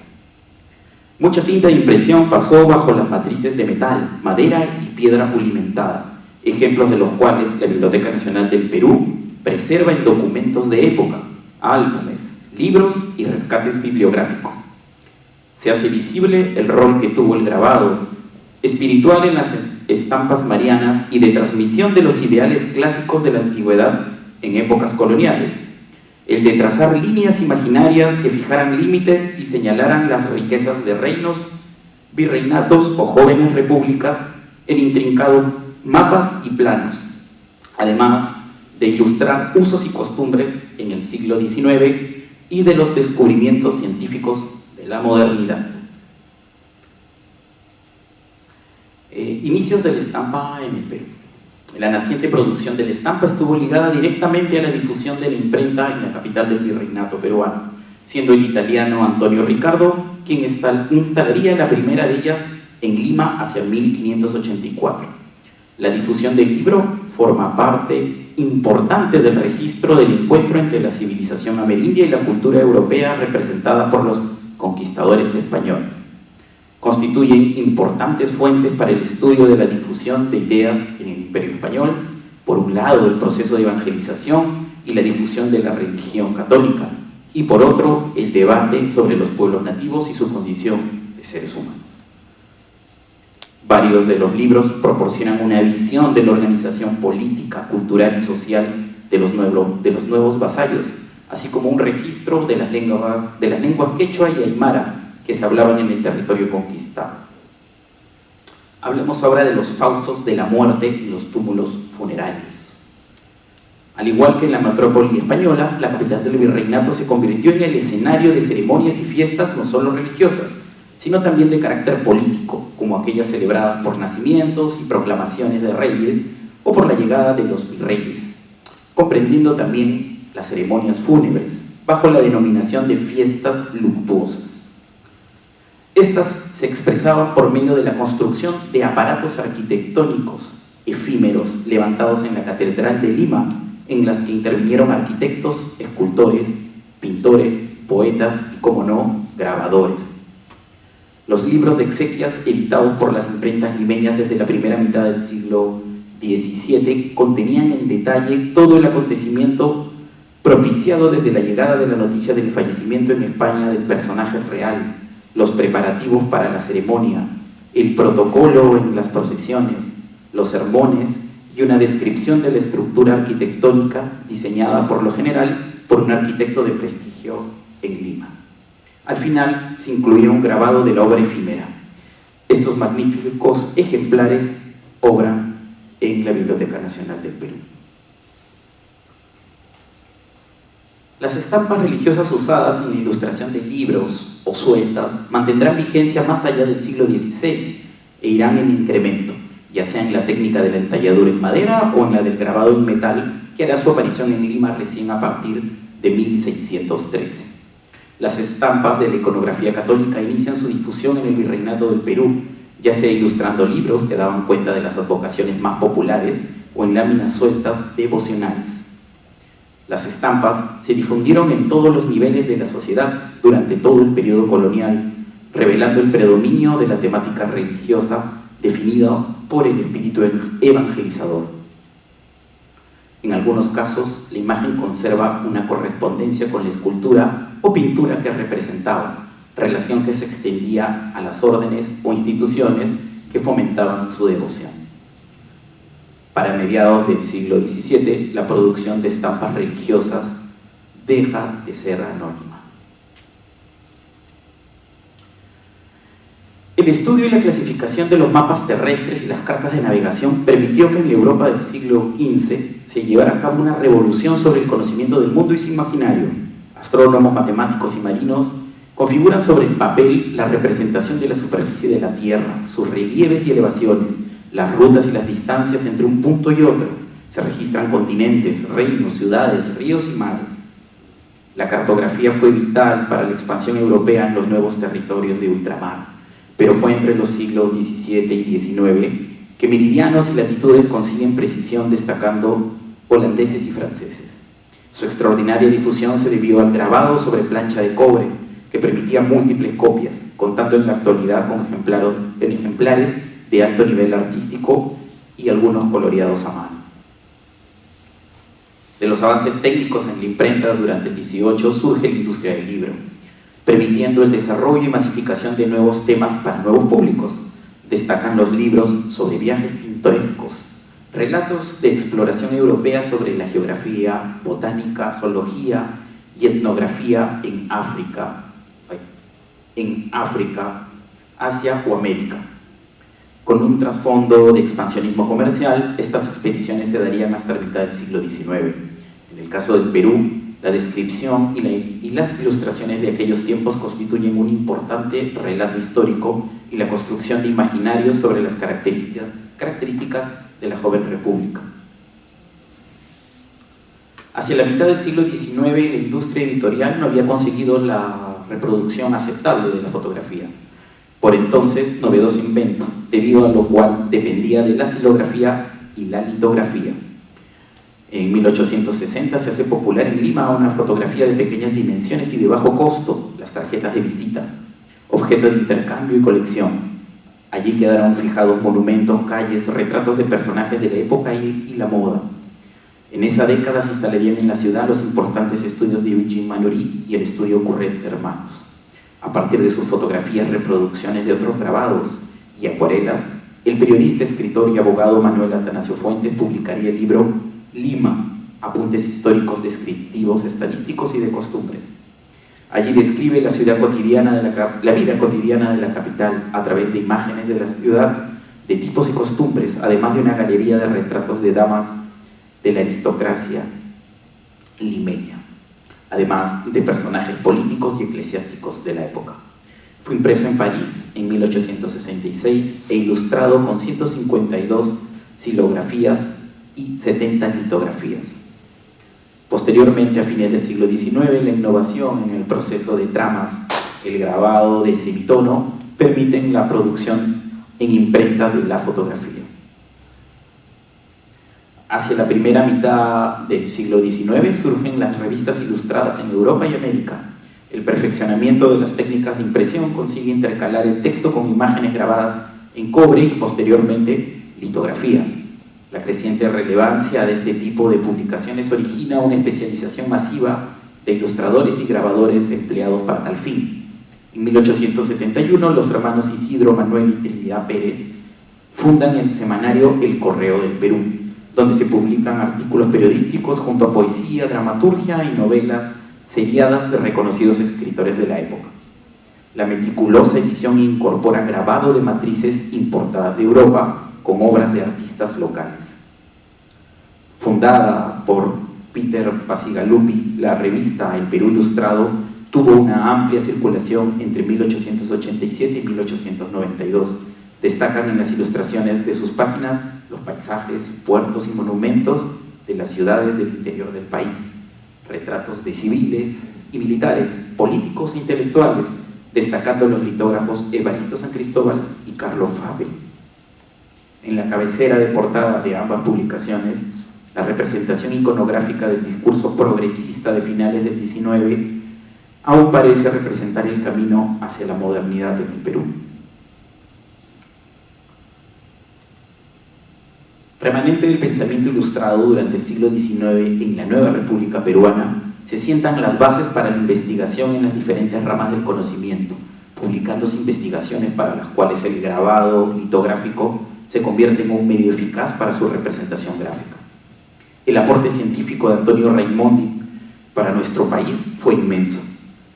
Mucha tinta de impresión pasó bajo las matrices de metal, madera y piedra pulimentada, ejemplos de los cuales la Biblioteca Nacional del Perú preserva en documentos de época, álbumes, libros y rescates bibliográficos. Se hace visible el rol que tuvo el grabado espiritual en estampas marianas y de transmisión de los ideales clásicos de la antigüedad en épocas coloniales, el de trazar líneas imaginarias que fijaran límites y señalaran las riquezas de reinos, virreinatos o jóvenes repúblicas en intrincados mapas y planos, además de ilustrar usos y costumbres en el siglo XIX y de los descubrimientos científicos de la modernidad. Inicios de la estampa en el Perú. La naciente producción de la estampa estuvo ligada directamente a la difusión de la imprenta en la capital del virreinato peruano, siendo el italiano Antonio Ricardo quien instalaría la primera de ellas en Lima hacia 1584. La difusión del libro forma parte importante del registro del encuentro entre la civilización amerindia y la cultura europea representada por los conquistadores españoles. Constituyen importantes fuentes para el estudio de la difusión de ideas en el Imperio Español, por un lado el proceso de evangelización y la difusión de la religión católica, y por otro el debate sobre los pueblos nativos y su condición de seres humanos. Varios de los libros proporcionan una visión de la organización política, cultural y social de los nuevos vasallos, así como un registro de las lenguas quechua y aymara que se hablaban en el territorio conquistado. Hablemos ahora de los faustos de la muerte y los túmulos funerarios. Al igual que en la metrópoli española, la capital del virreinato se convirtió en el escenario de ceremonias y fiestas no solo religiosas, sino también de carácter político, como aquellas celebradas por nacimientos y proclamaciones de reyes o por la llegada de los virreyes, comprendiendo también las ceremonias fúnebres, bajo la denominación de fiestas luctuosas. Estas se expresaban por medio de la construcción de aparatos arquitectónicos efímeros levantados en la Catedral de Lima, en las que intervinieron arquitectos, escultores, pintores, poetas y, como no, grabadores. Los libros de exequias editados por las imprentas limeñas desde la primera mitad del siglo XVII contenían en detalle todo el acontecimiento propiciado desde la llegada de la noticia del fallecimiento en España del personaje real, los preparativos para la ceremonia, el protocolo en las procesiones, los sermones y una descripción de la estructura arquitectónica diseñada por lo general por un arquitecto de prestigio en Lima. Al final se incluía un grabado de la obra efímera. Estos magníficos ejemplares obran en la Biblioteca Nacional del Perú. Las estampas religiosas usadas en la ilustración de libros o sueltas mantendrán vigencia más allá del siglo XVI e irán en incremento, ya sea en la técnica de la entalladura en madera o en la del grabado en metal, que hará su aparición en Lima recién a partir de 1613. Las estampas de la iconografía católica inician su difusión en el Virreinato del Perú, ya sea ilustrando libros que daban cuenta de las advocaciones más populares o en láminas sueltas devocionales. Las estampas se difundieron en todos los niveles de la sociedad durante todo el periodo colonial, revelando el predominio de la temática religiosa definida por el espíritu evangelizador. En algunos casos, la imagen conserva una correspondencia con la escultura o pintura que representaba, relación que se extendía a las órdenes o instituciones que fomentaban su devoción. Para mediados del siglo XVII, la producción de estampas religiosas deja de ser anónima. El estudio y la clasificación de los mapas terrestres y las cartas de navegación permitió que en la Europa del siglo XV se llevara a cabo una revolución sobre el conocimiento del mundo y su imaginario. Astrónomos, matemáticos y marinos configuran sobre el papel la representación de la superficie de la Tierra, sus relieves y elevaciones, las rutas y las distancias entre un punto y otro. Se registran continentes, reinos, ciudades, ríos y mares. La cartografía fue vital para la expansión europea en los nuevos territorios de ultramar, pero fue entre los siglos XVII y XIX que meridianos y latitudes consiguen precisión, destacando holandeses y franceses. Su extraordinaria difusión se debió al grabado sobre plancha de cobre, que permitía múltiples copias, contando en la actualidad con ejemplares de alto nivel artístico y algunos coloreados a mano. De los avances técnicos en la imprenta durante el XVIII surge la industria del libro, permitiendo el desarrollo y masificación de nuevos temas para nuevos públicos. Destacan los libros sobre viajes pintorescos, relatos de exploración europea sobre la geografía, botánica, zoología y etnografía en África, Asia o América. Con un trasfondo de expansionismo comercial, estas expediciones se darían hasta la mitad del siglo XIX. En el caso del Perú, la descripción y las ilustraciones de aquellos tiempos constituyen un importante relato histórico y la construcción de imaginarios sobre las características de la joven república. Hacia la mitad del siglo XIX, la industria editorial no había conseguido la reproducción aceptable de la fotografía. Por entonces, novedoso invento, debido a lo cual dependía de la xilografía y la litografía. En 1860 se hace popular en Lima una fotografía de pequeñas dimensiones y de bajo costo, las tarjetas de visita, objeto de intercambio y colección. Allí quedaron fijados monumentos, calles, retratos de personajes de la época y la moda. En esa década se instalarían en la ciudad los importantes estudios de Eugene Mallory y el estudio Curret Hermanos. A partir de sus fotografías, reproducciones de otros grabados y acuarelas, el periodista, escritor y abogado Manuel Atanasio Fuentes publicaría el libro Lima, apuntes históricos, descriptivos, estadísticos y de costumbres. Allí describe la vida cotidiana de la capital a través de imágenes de la ciudad, de tipos y costumbres, además de una galería de retratos de damas de la aristocracia limeña, además de personajes políticos y eclesiásticos de la época. Fue impreso en París en 1866 e ilustrado con 152 xilografías y 70 litografías. Posteriormente, a fines del siglo XIX, la innovación en el proceso de tramas, el grabado de semitono, permiten la producción en imprenta de la fotografía. Hacia la primera mitad del siglo XIX surgen las revistas ilustradas en Europa y América. El perfeccionamiento de las técnicas de impresión consigue intercalar el texto con imágenes grabadas en cobre y posteriormente litografía. La creciente relevancia de este tipo de publicaciones origina una especialización masiva de ilustradores y grabadores empleados para tal fin. En 1871, los hermanos Isidro Manuel y Trinidad Pérez fundan el semanario El Correo del Perú, donde se publican artículos periodísticos junto a poesía, dramaturgia y novelas seriadas de reconocidos escritores de la época. La meticulosa edición incorpora grabado de matrices importadas de Europa con obras de artistas locales. Fundada por Peter Pasigalupi, la revista El Perú Ilustrado tuvo una amplia circulación entre 1887 y 1892. Destacan en las ilustraciones de sus páginas los paisajes, puertos y monumentos de las ciudades del interior del país, retratos de civiles y militares, políticos e intelectuales, destacando los litógrafos Evaristo San Cristóbal y Carlo Fabri. En la cabecera de portada de ambas publicaciones, la representación iconográfica del discurso progresista de finales del XIX aún parece representar el camino hacia la modernidad en el Perú. Remanente del pensamiento ilustrado durante el siglo XIX en la nueva República Peruana, se sientan las bases para la investigación en las diferentes ramas del conocimiento, publicándose investigaciones para las cuales el grabado litográfico se convierte en un medio eficaz para su representación gráfica. El aporte científico de Antonio Raimondi para nuestro país fue inmenso.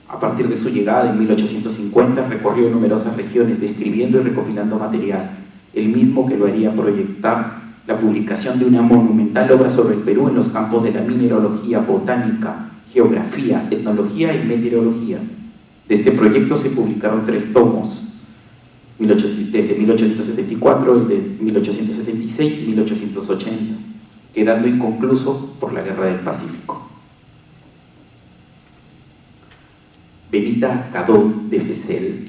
A partir de su llegada en 1850 recorrió numerosas regiones describiendo y recopilando material, el mismo que lo haría proyectar la publicación de una monumental obra sobre el Perú en los campos de la mineralogía, botánica, geografía, etnología y meteorología. De este proyecto se publicaron 3 tomos, desde 1874, el de 1876 y 1880, quedando inconcluso por la Guerra del Pacífico. Benita Cadot de Fessel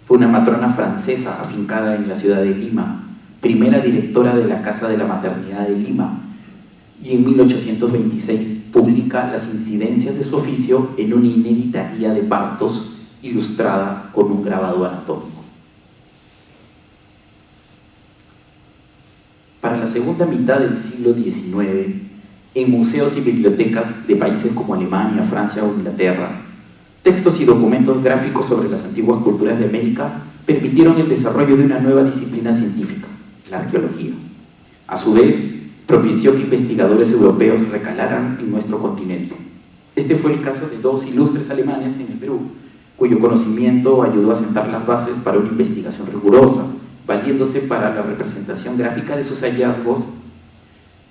fue una matrona francesa afincada en la ciudad de Lima, primera directora de la Casa de la Maternidad de Lima, y en 1826 publica las incidencias de su oficio en una inédita guía de partos ilustrada con un grabado anatómico. Para la segunda mitad del siglo XIX, en museos y bibliotecas de países como Alemania, Francia o Inglaterra, textos y documentos gráficos sobre las antiguas culturas de América permitieron el desarrollo de una nueva disciplina científica, la arqueología. A su vez, propició que investigadores europeos recalaran en nuestro continente. Este fue el caso de dos ilustres alemanes en el Perú, cuyo conocimiento ayudó a sentar las bases para una investigación rigurosa, valiéndose para la representación gráfica de sus hallazgos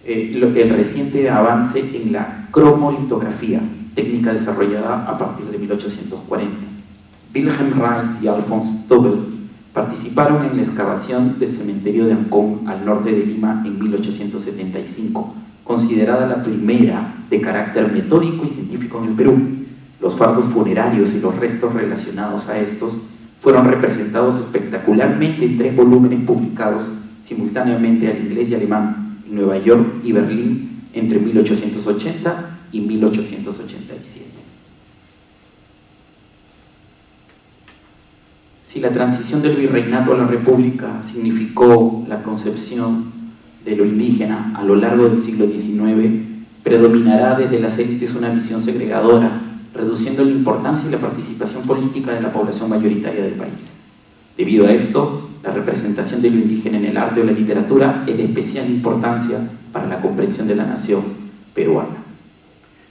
el reciente avance en la cromolitografía, técnica desarrollada a partir de 1840. Wilhelm Reis y Alphonse Dobel participaron en la excavación del cementerio de Ancón, al norte de Lima, en 1875, considerada la primera de carácter metódico y científico en el Perú. Los fardos funerarios y los restos relacionados a estos fueron representados espectacularmente en 3 volúmenes publicados simultáneamente al inglés y alemán en Nueva York y Berlín entre 1880 y 1887. Si la transición del virreinato a la república significó la concepción de lo indígena a lo largo del siglo XIX, predominará desde las élites una visión segregadora, reduciendo la importancia y la participación política de la población mayoritaria del país. Debido a esto, la representación de lo indígena en el arte o la literatura es de especial importancia para la comprensión de la nación peruana.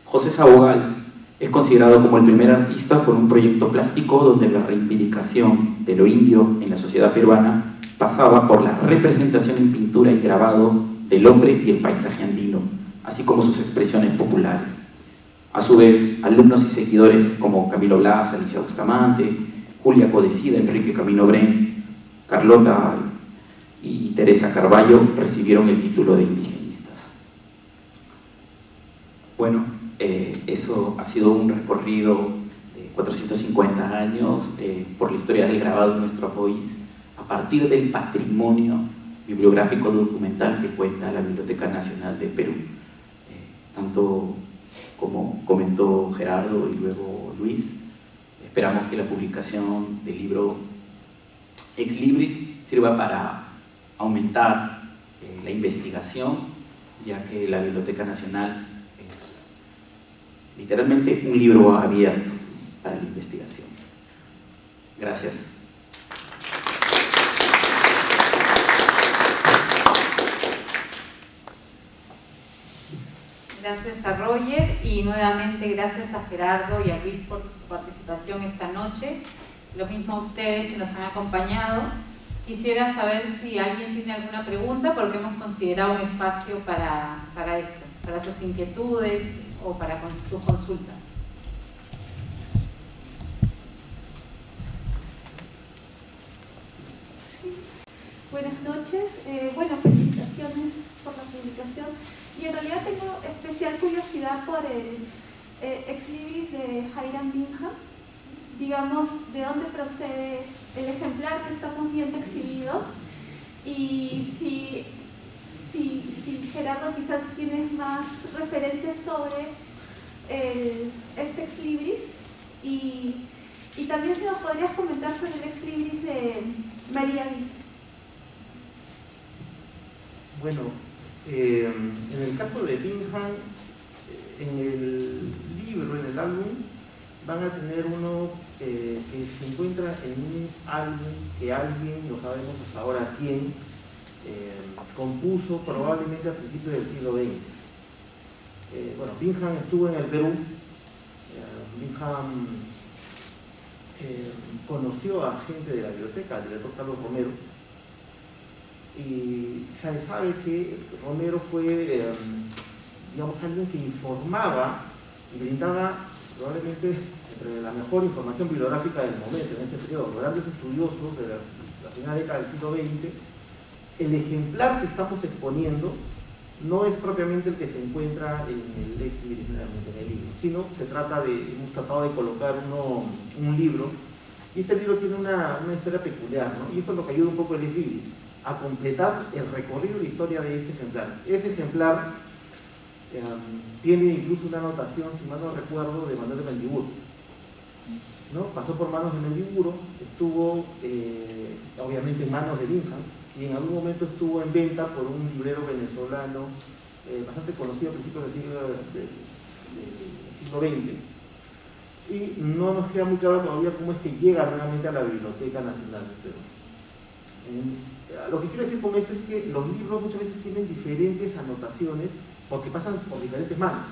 José Sabogal es considerado como el primer artista con un proyecto plástico donde la reivindicación de lo indio en la sociedad peruana pasaba por la representación en pintura y grabado del hombre y el paisaje andino, así como sus expresiones populares. A su vez, alumnos y seguidores como Camilo Blas, Alicia Bustamante, Julia Codecida, Enrique Camino Bren, Carlota y Teresa Carballo recibieron el título de indigenistas. Bueno, eso ha sido un recorrido de 450 años por la historia del grabado en nuestro país, a partir del patrimonio bibliográfico documental que cuenta la Biblioteca Nacional del Perú. Tanto como comentó Gerardo y luego Luis, esperamos que la publicación del libro Ex Libris sirva para aumentar la investigación, ya que la Biblioteca Nacional es literalmente un libro abierto para la investigación. Gracias. Gracias a Roger y nuevamente gracias a Gerardo y a Luis por su participación esta noche. Lo mismo a ustedes que nos han acompañado. Quisiera saber si alguien tiene alguna pregunta, porque hemos considerado un espacio para esto, para sus inquietudes o para sus consultas. Buenas noches. Bueno, felicitaciones por la publicación. Y en realidad tengo especial curiosidad por el Ex Libris de Hiram Bingham. Digamos, de dónde procede el ejemplar que estamos viendo exhibido, y si Gerardo quizás tienes más referencias sobre este Ex Libris, y también si nos podrías comentar sobre el Ex Libris de María Visa. Bueno, en el caso de Bingham, en el libro, en el álbum, van a tener uno que se encuentra en un álbum que alguien, no sabemos hasta ahora quién, compuso probablemente a principios del siglo XX. Bueno, Bingham estuvo en el Perú. Bingham conoció a gente de la biblioteca, al director Carlos Romero, y se sabe que Romero fue, digamos, alguien que informaba y brindaba probablemente entre la mejor información bibliográfica del momento, en ese periodo. Grandes estudiosos de la primera década del siglo XX. El ejemplar que estamos exponiendo no es propiamente el que se encuentra en el Ex Libris, en el libro, sino se trata de, hemos tratado de colocar un libro, y este libro tiene una historia peculiar, ¿no? Y eso es lo que ayuda un poco el Ex Libris, a completar el recorrido y la historia de ese ejemplar. Ese ejemplar tiene incluso una anotación, si mal no recuerdo, de Manuel de Mendiburo, ¿no? Pasó por manos de Mendiburo, estuvo obviamente en manos de Bingham, y en algún momento estuvo en venta por un librero venezolano bastante conocido a principios del siglo XX. y no nos queda muy claro todavía cómo es que llega nuevamente a la Biblioteca Nacional del Perú. Lo que quiero decir con esto es que los libros muchas veces tienen diferentes anotaciones porque pasan por diferentes manos.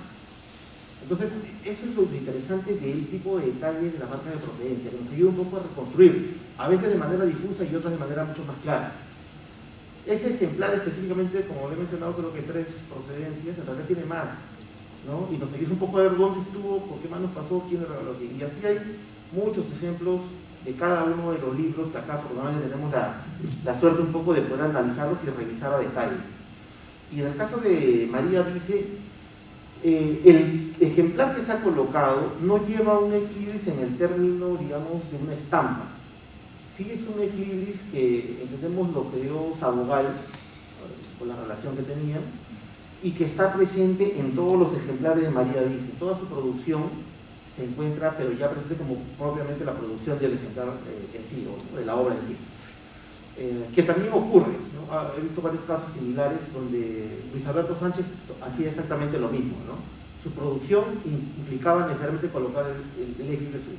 Entonces, eso es lo interesante del tipo de detalles de la marca de procedencia, que nos ayuda un poco a reconstruir, a veces de manera difusa y otras de manera mucho más clara. Ese ejemplar específicamente, como le he mencionado, creo que 3 procedencias, en realidad tiene más, ¿no? Y nos ayuda un poco a ver dónde estuvo, por qué manos pasó, quién le regaló quién. Y así hay muchos ejemplos de cada uno de los libros que acá afortunadamente tenemos la suerte un poco de poder analizarlos y revisar a detalle. Y en el caso de María Vice, el ejemplar que se ha colocado no lleva un ex libris en el término, digamos, de una estampa. Sí es un ex libris que entendemos lo creó Sabogal, con la relación que tenían, y que está presente en todos los ejemplares de María Vice. Toda su producción se encuentra, pero ya presente como propiamente la producción del ejemplar en sí, o de la obra en sí. Que también ocurre, ¿no? He visto varios casos similares donde Luis Alberto Sánchez hacía exactamente lo mismo, ¿no? Su producción implicaba necesariamente colocar el ex libris suyo.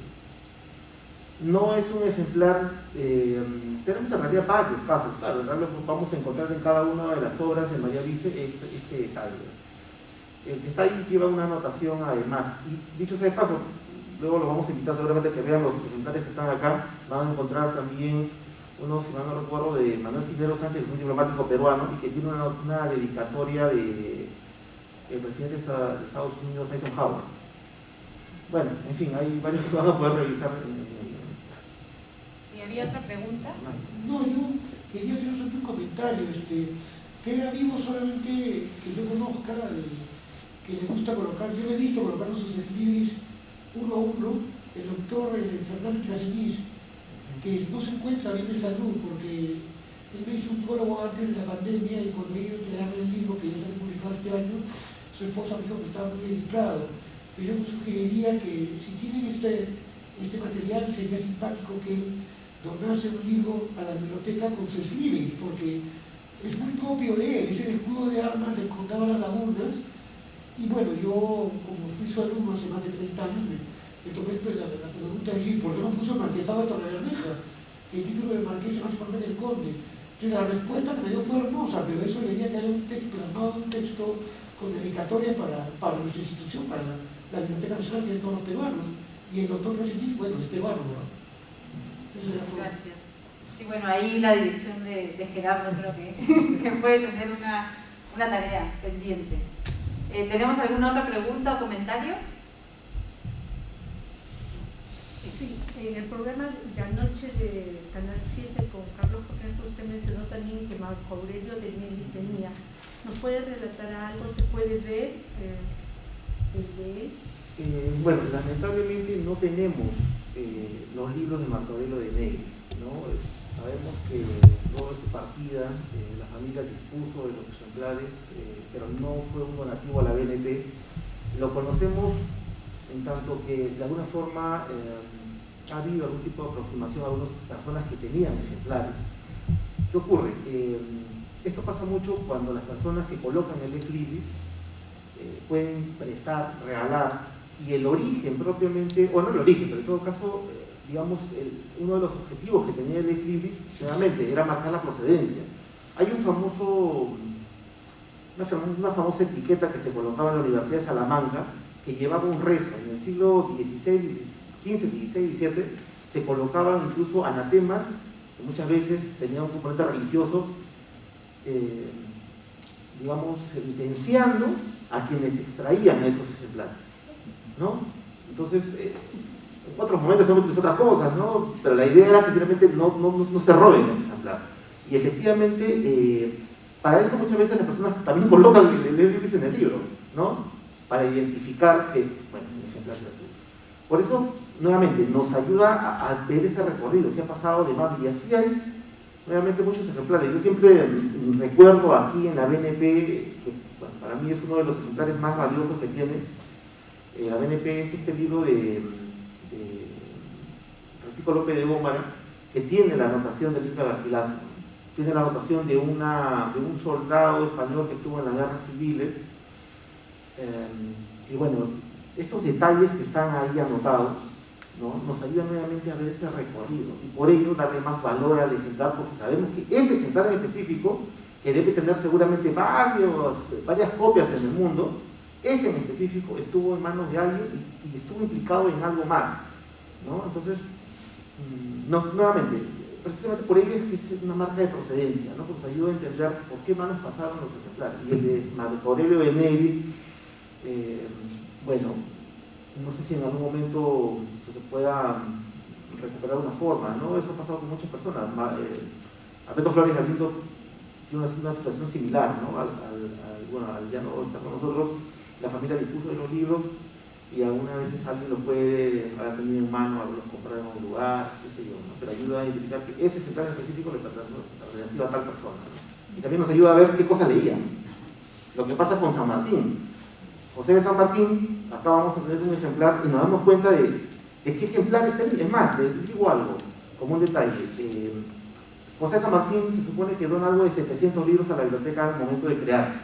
No es un ejemplar, tenemos en realidad varios casos, claro, en realidad vamos a encontrar en cada una de las obras de María Vice este detalle. El que está ahí lleva una anotación además, y dicho sea de paso, luego lo vamos a invitar seguramente a que vean los ejemplares que están acá, van a encontrar también uno, si mal no recuerdo, de Manuel Cisneros Sánchez, un diplomático peruano, y que tiene una dedicatoria del presidente de Estados Unidos, Eisenhower. Bueno, en fin, hay varios que van a poder revisar. ¿Sí había otra pregunta? No, yo quería hacer un comentario. Queda vivo solamente que yo conozca, que le gusta colocar, yo le he visto colocando sus ex uno a uno, el doctor Fernández Casenís, que no se encuentra bien de salud, porque él me hizo un prólogo antes de la pandemia y cuando ellos le dan el libro que ya se ha publicado este año, su esposa me dijo que estaba muy delicado. Pero yo me sugeriría que si tienen este material sería simpático que donase un libro a la biblioteca con sus libros, porque es muy propio de él, es el escudo de armas del condado de Las Lagunas. Y bueno, yo como fui su alumno hace más de 30 años, me tomé la pregunta de decir, ¿por qué no puso el marquesado de Torrebermeja? Que el título de marqués es más importante que el conde. Entonces la respuesta que me dio fue hermosa, pero eso leía que era un texto, plasmado un texto con dedicatoria para nuestra institución, para la Biblioteca Nacional que de todos los peruanos. Y el doctor Casenís, bueno, es peruano, ¿no? Eso era todo. Gracias. Sí, bueno, ahí la dirección de Gerardo creo que puede tener una tarea pendiente. ¿Tenemos alguna otra pregunta o comentario? Sí, en el programa de anoche de Canal 7 con Carlos Cornejo usted mencionó también que Marco Aurelio de Nelly tenía. ¿Nos puede relatar algo? ¿Se puede ver el de él? Bueno, lamentablemente no tenemos los libros de Marco Aurelio de Nelly, ¿no? Sabemos que luego de su partida la familia dispuso de los ejemplares, pero no fue un donativo a la BNP. Lo conocemos en tanto que de alguna forma ha habido algún tipo de aproximación a algunas personas que tenían ejemplares. ¿Qué ocurre? Esto pasa mucho cuando las personas que colocan el ex libris pueden prestar, regalar, y el origen propiamente, o no el origen, pero en todo caso, digamos, uno de los objetivos que tenía el ex libris, nuevamente, era marcar la procedencia. Hay una famosa etiqueta que se colocaba en la Universidad de Salamanca, que llevaba un rezo. En el siglo XVI, XV, XVI, XVII, se colocaban incluso anatemas, que muchas veces tenían un componente religioso, digamos, sentenciando a quienes extraían esos ejemplares, ¿no? Entonces, en otros momentos se han utilizado otras cosas, ¿no? Pero la idea era que simplemente no se roben el ejemplar. Y efectivamente, para eso muchas veces las personas también colocan el libris en el libro, ¿no? Para identificar que, bueno, el ejemplar es azul. Por eso, nuevamente, nos ayuda a ver ese recorrido, si ha pasado de mano, y así hay nuevamente muchos ejemplares. Yo siempre recuerdo aquí en la BNP, que bueno, para mí es uno de los ejemplares más valiosos que tiene. La BNP es este libro de Francisco López de Gómara, que tiene la anotación del Inca Garcilaso, tiene la anotación de un soldado español que estuvo en las guerras civiles, y bueno, estos detalles que están ahí anotados, ¿no?, nos ayudan nuevamente a ver ese recorrido y por ello darle más valor al ejemplar, porque sabemos que ese ejemplar en específico, que debe tener seguramente varias copias en el mundo, ese en específico estuvo en manos de alguien y estuvo implicado en algo más, ¿no? Entonces, nuevamente, precisamente por ello es que es una marca de procedencia, ¿no?, que nos ayuda a entender por qué manos pasaron los ejemplares. Y el de Marco Aurelio de Neri, bueno, no sé si en algún momento se pueda recuperar una forma, ¿no? Eso ha pasado con muchas personas. Alberto Flores Galindo tiene una situación similar, ¿no? Bueno, al ya no estar con nosotros, la familia dispuso de los libros y algunas veces alguien lo puede haber tenido en mano, haberlos comprado en un lugar, qué sé yo, ¿no? Pero ayuda a identificar que ese ejemplar específico le perteneció a tal persona, ¿no? Y también nos ayuda a ver qué cosa leía. Lo que pasa con San Martín. José de San Martín, acá vamos a tener un ejemplar y nos damos cuenta de qué ejemplar es él. Es más, les digo algo, como un detalle. José de San Martín se supone que dona algo de 700 libros a la biblioteca al momento de crearse.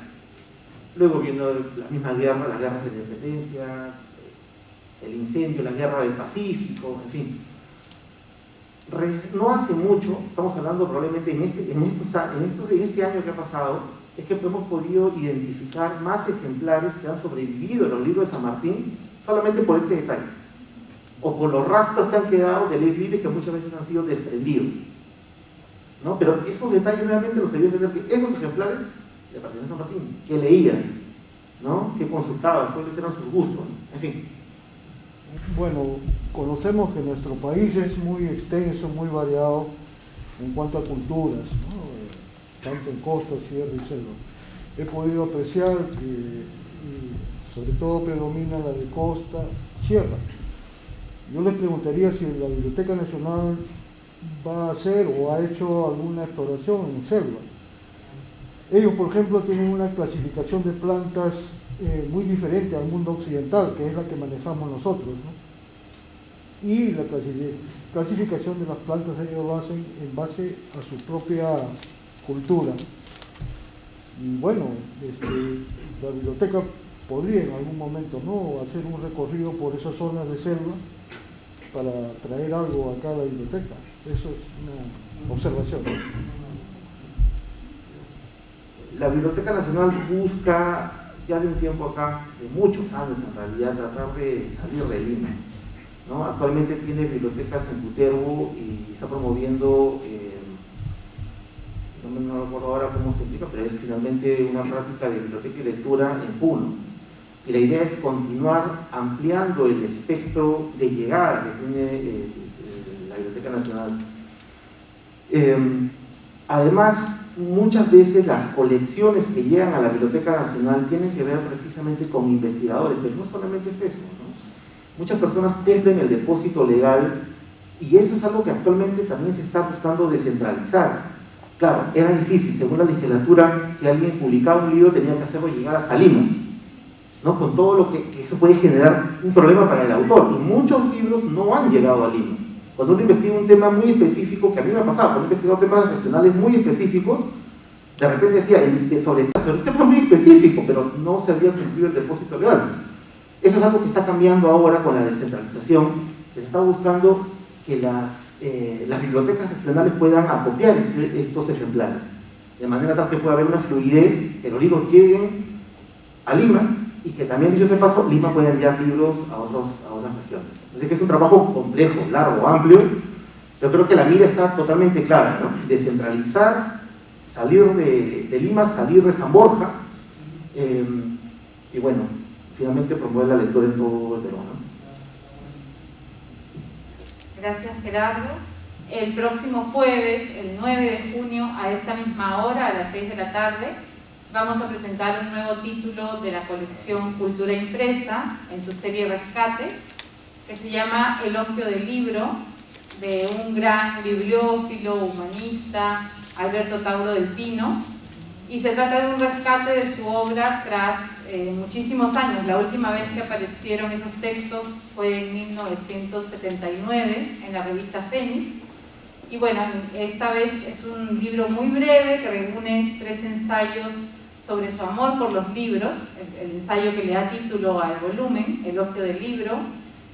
Luego vino la misma guerra, las guerras de la independencia, el incendio, la guerra del Pacífico, en fin. No hace mucho, estamos hablando probablemente en este año que ha pasado, es que hemos podido identificar más ejemplares que han sobrevivido en los libros de San Martín solamente por este detalle, o por los rastros que han quedado de leyes libres que muchas veces han sido desprendidos, ¿no? Pero esos detalles realmente nos ayudan a entender que esos ejemplares le pertenecen a San Martín, que leían, ¿no?, que consultaban, cuáles eran sus gustos, ¿no? En fin. Bueno, conocemos que nuestro país es muy extenso, muy variado en cuanto a culturas, ¿no?, tanto en costa, sierra y selva. He podido apreciar que sobre todo predomina la de costa, sierra. Yo les preguntaría si la Biblioteca Nacional va a hacer o ha hecho alguna exploración en selva. Ellos, por ejemplo, tienen una clasificación de plantas muy diferente al mundo occidental, que es la que manejamos nosotros, ¿no? Y la clasificación de las plantas ellos lo hacen en base a su propia cultura. Y bueno, la biblioteca podría en algún momento, ¿no?, hacer un recorrido por esas zonas de selva para traer algo acá a la biblioteca. Eso es una observación. La Biblioteca Nacional busca ya de un tiempo acá, de muchos años en realidad, tratar de salir de Lima, ¿no? Actualmente tiene bibliotecas en Cutervo y está promoviendo, no recuerdo ahora cómo se explica, pero es finalmente una práctica de biblioteca y lectura en Puno. Y la idea es continuar ampliando el espectro de llegada que tiene la Biblioteca Nacional. Además, muchas veces las colecciones que llegan a la Biblioteca Nacional tienen que ver precisamente con investigadores, pero no solamente es eso, ¿no? Muchas personas cumplen el depósito legal y eso es algo que actualmente también se está buscando descentralizar. Claro, era difícil, según la legislatura, si alguien publicaba un libro tenía que hacerlo llegar hasta Lima, ¿no?, con todo lo que eso puede generar un problema para el autor, y muchos libros no han llegado a Lima. Cuando uno investiga un tema muy específico, que a mí me ha pasado, cuando he investigado temas regionales muy específicos, de repente decía, sobre un tema muy específico, pero no se había cumplido el depósito legal. Eso es algo que está cambiando ahora con la descentralización, que se está buscando que las bibliotecas regionales puedan acopiar estos ejemplares, de manera tal que pueda haber una fluidez, que los libros lleguen a Lima, y que también, dicho sea de paso, Lima puede enviar libros a otras regiones. Así que es un trabajo complejo, largo, amplio, pero creo que la mira está totalmente clara, ¿no? Descentralizar, salir de Lima, salir de San Borja, y bueno, finalmente promover la lectura en todo el Perú, ¿no? Gracias, Gerardo. El próximo jueves, el 9 de junio, a esta misma hora, a las 6 de la tarde, vamos a presentar un nuevo título de la colección Cultura Impresa en su serie Rescates, que se llama Elogio del Libro, de un gran bibliófilo, humanista, Alberto Tauro del Pino, y se trata de un rescate de su obra tras muchísimos años. La última vez que aparecieron esos textos fue en 1979 en la revista Fénix, y bueno, esta vez es un libro muy breve que reúne 3 ensayos sobre su amor por los libros, el ensayo que le da título al volumen, Elogio del libro,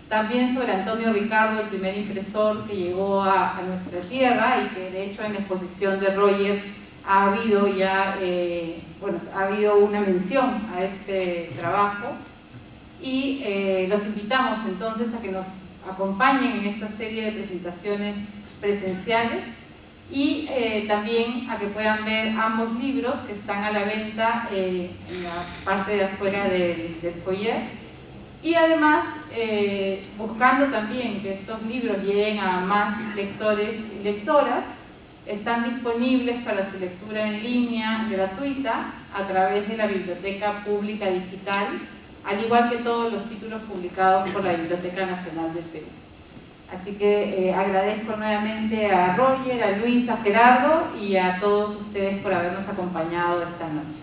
también sobre Antonio Ricardo, el primer impresor que llegó a nuestra tierra y que de hecho en la exposición de Roger ha habido ya, ha habido una mención a este trabajo, y los invitamos entonces a que nos acompañen en esta serie de presentaciones presenciales y también a que puedan ver ambos libros que están a la venta en la parte de afuera del foyer. Y además, buscando también que estos libros lleguen a más lectores y lectoras, están disponibles para su lectura en línea gratuita a través de la Biblioteca Pública Digital, al igual que todos los títulos publicados por la Biblioteca Nacional del Perú. Así que agradezco nuevamente a Roger, a Luis, a Gerardo y a todos ustedes por habernos acompañado esta noche.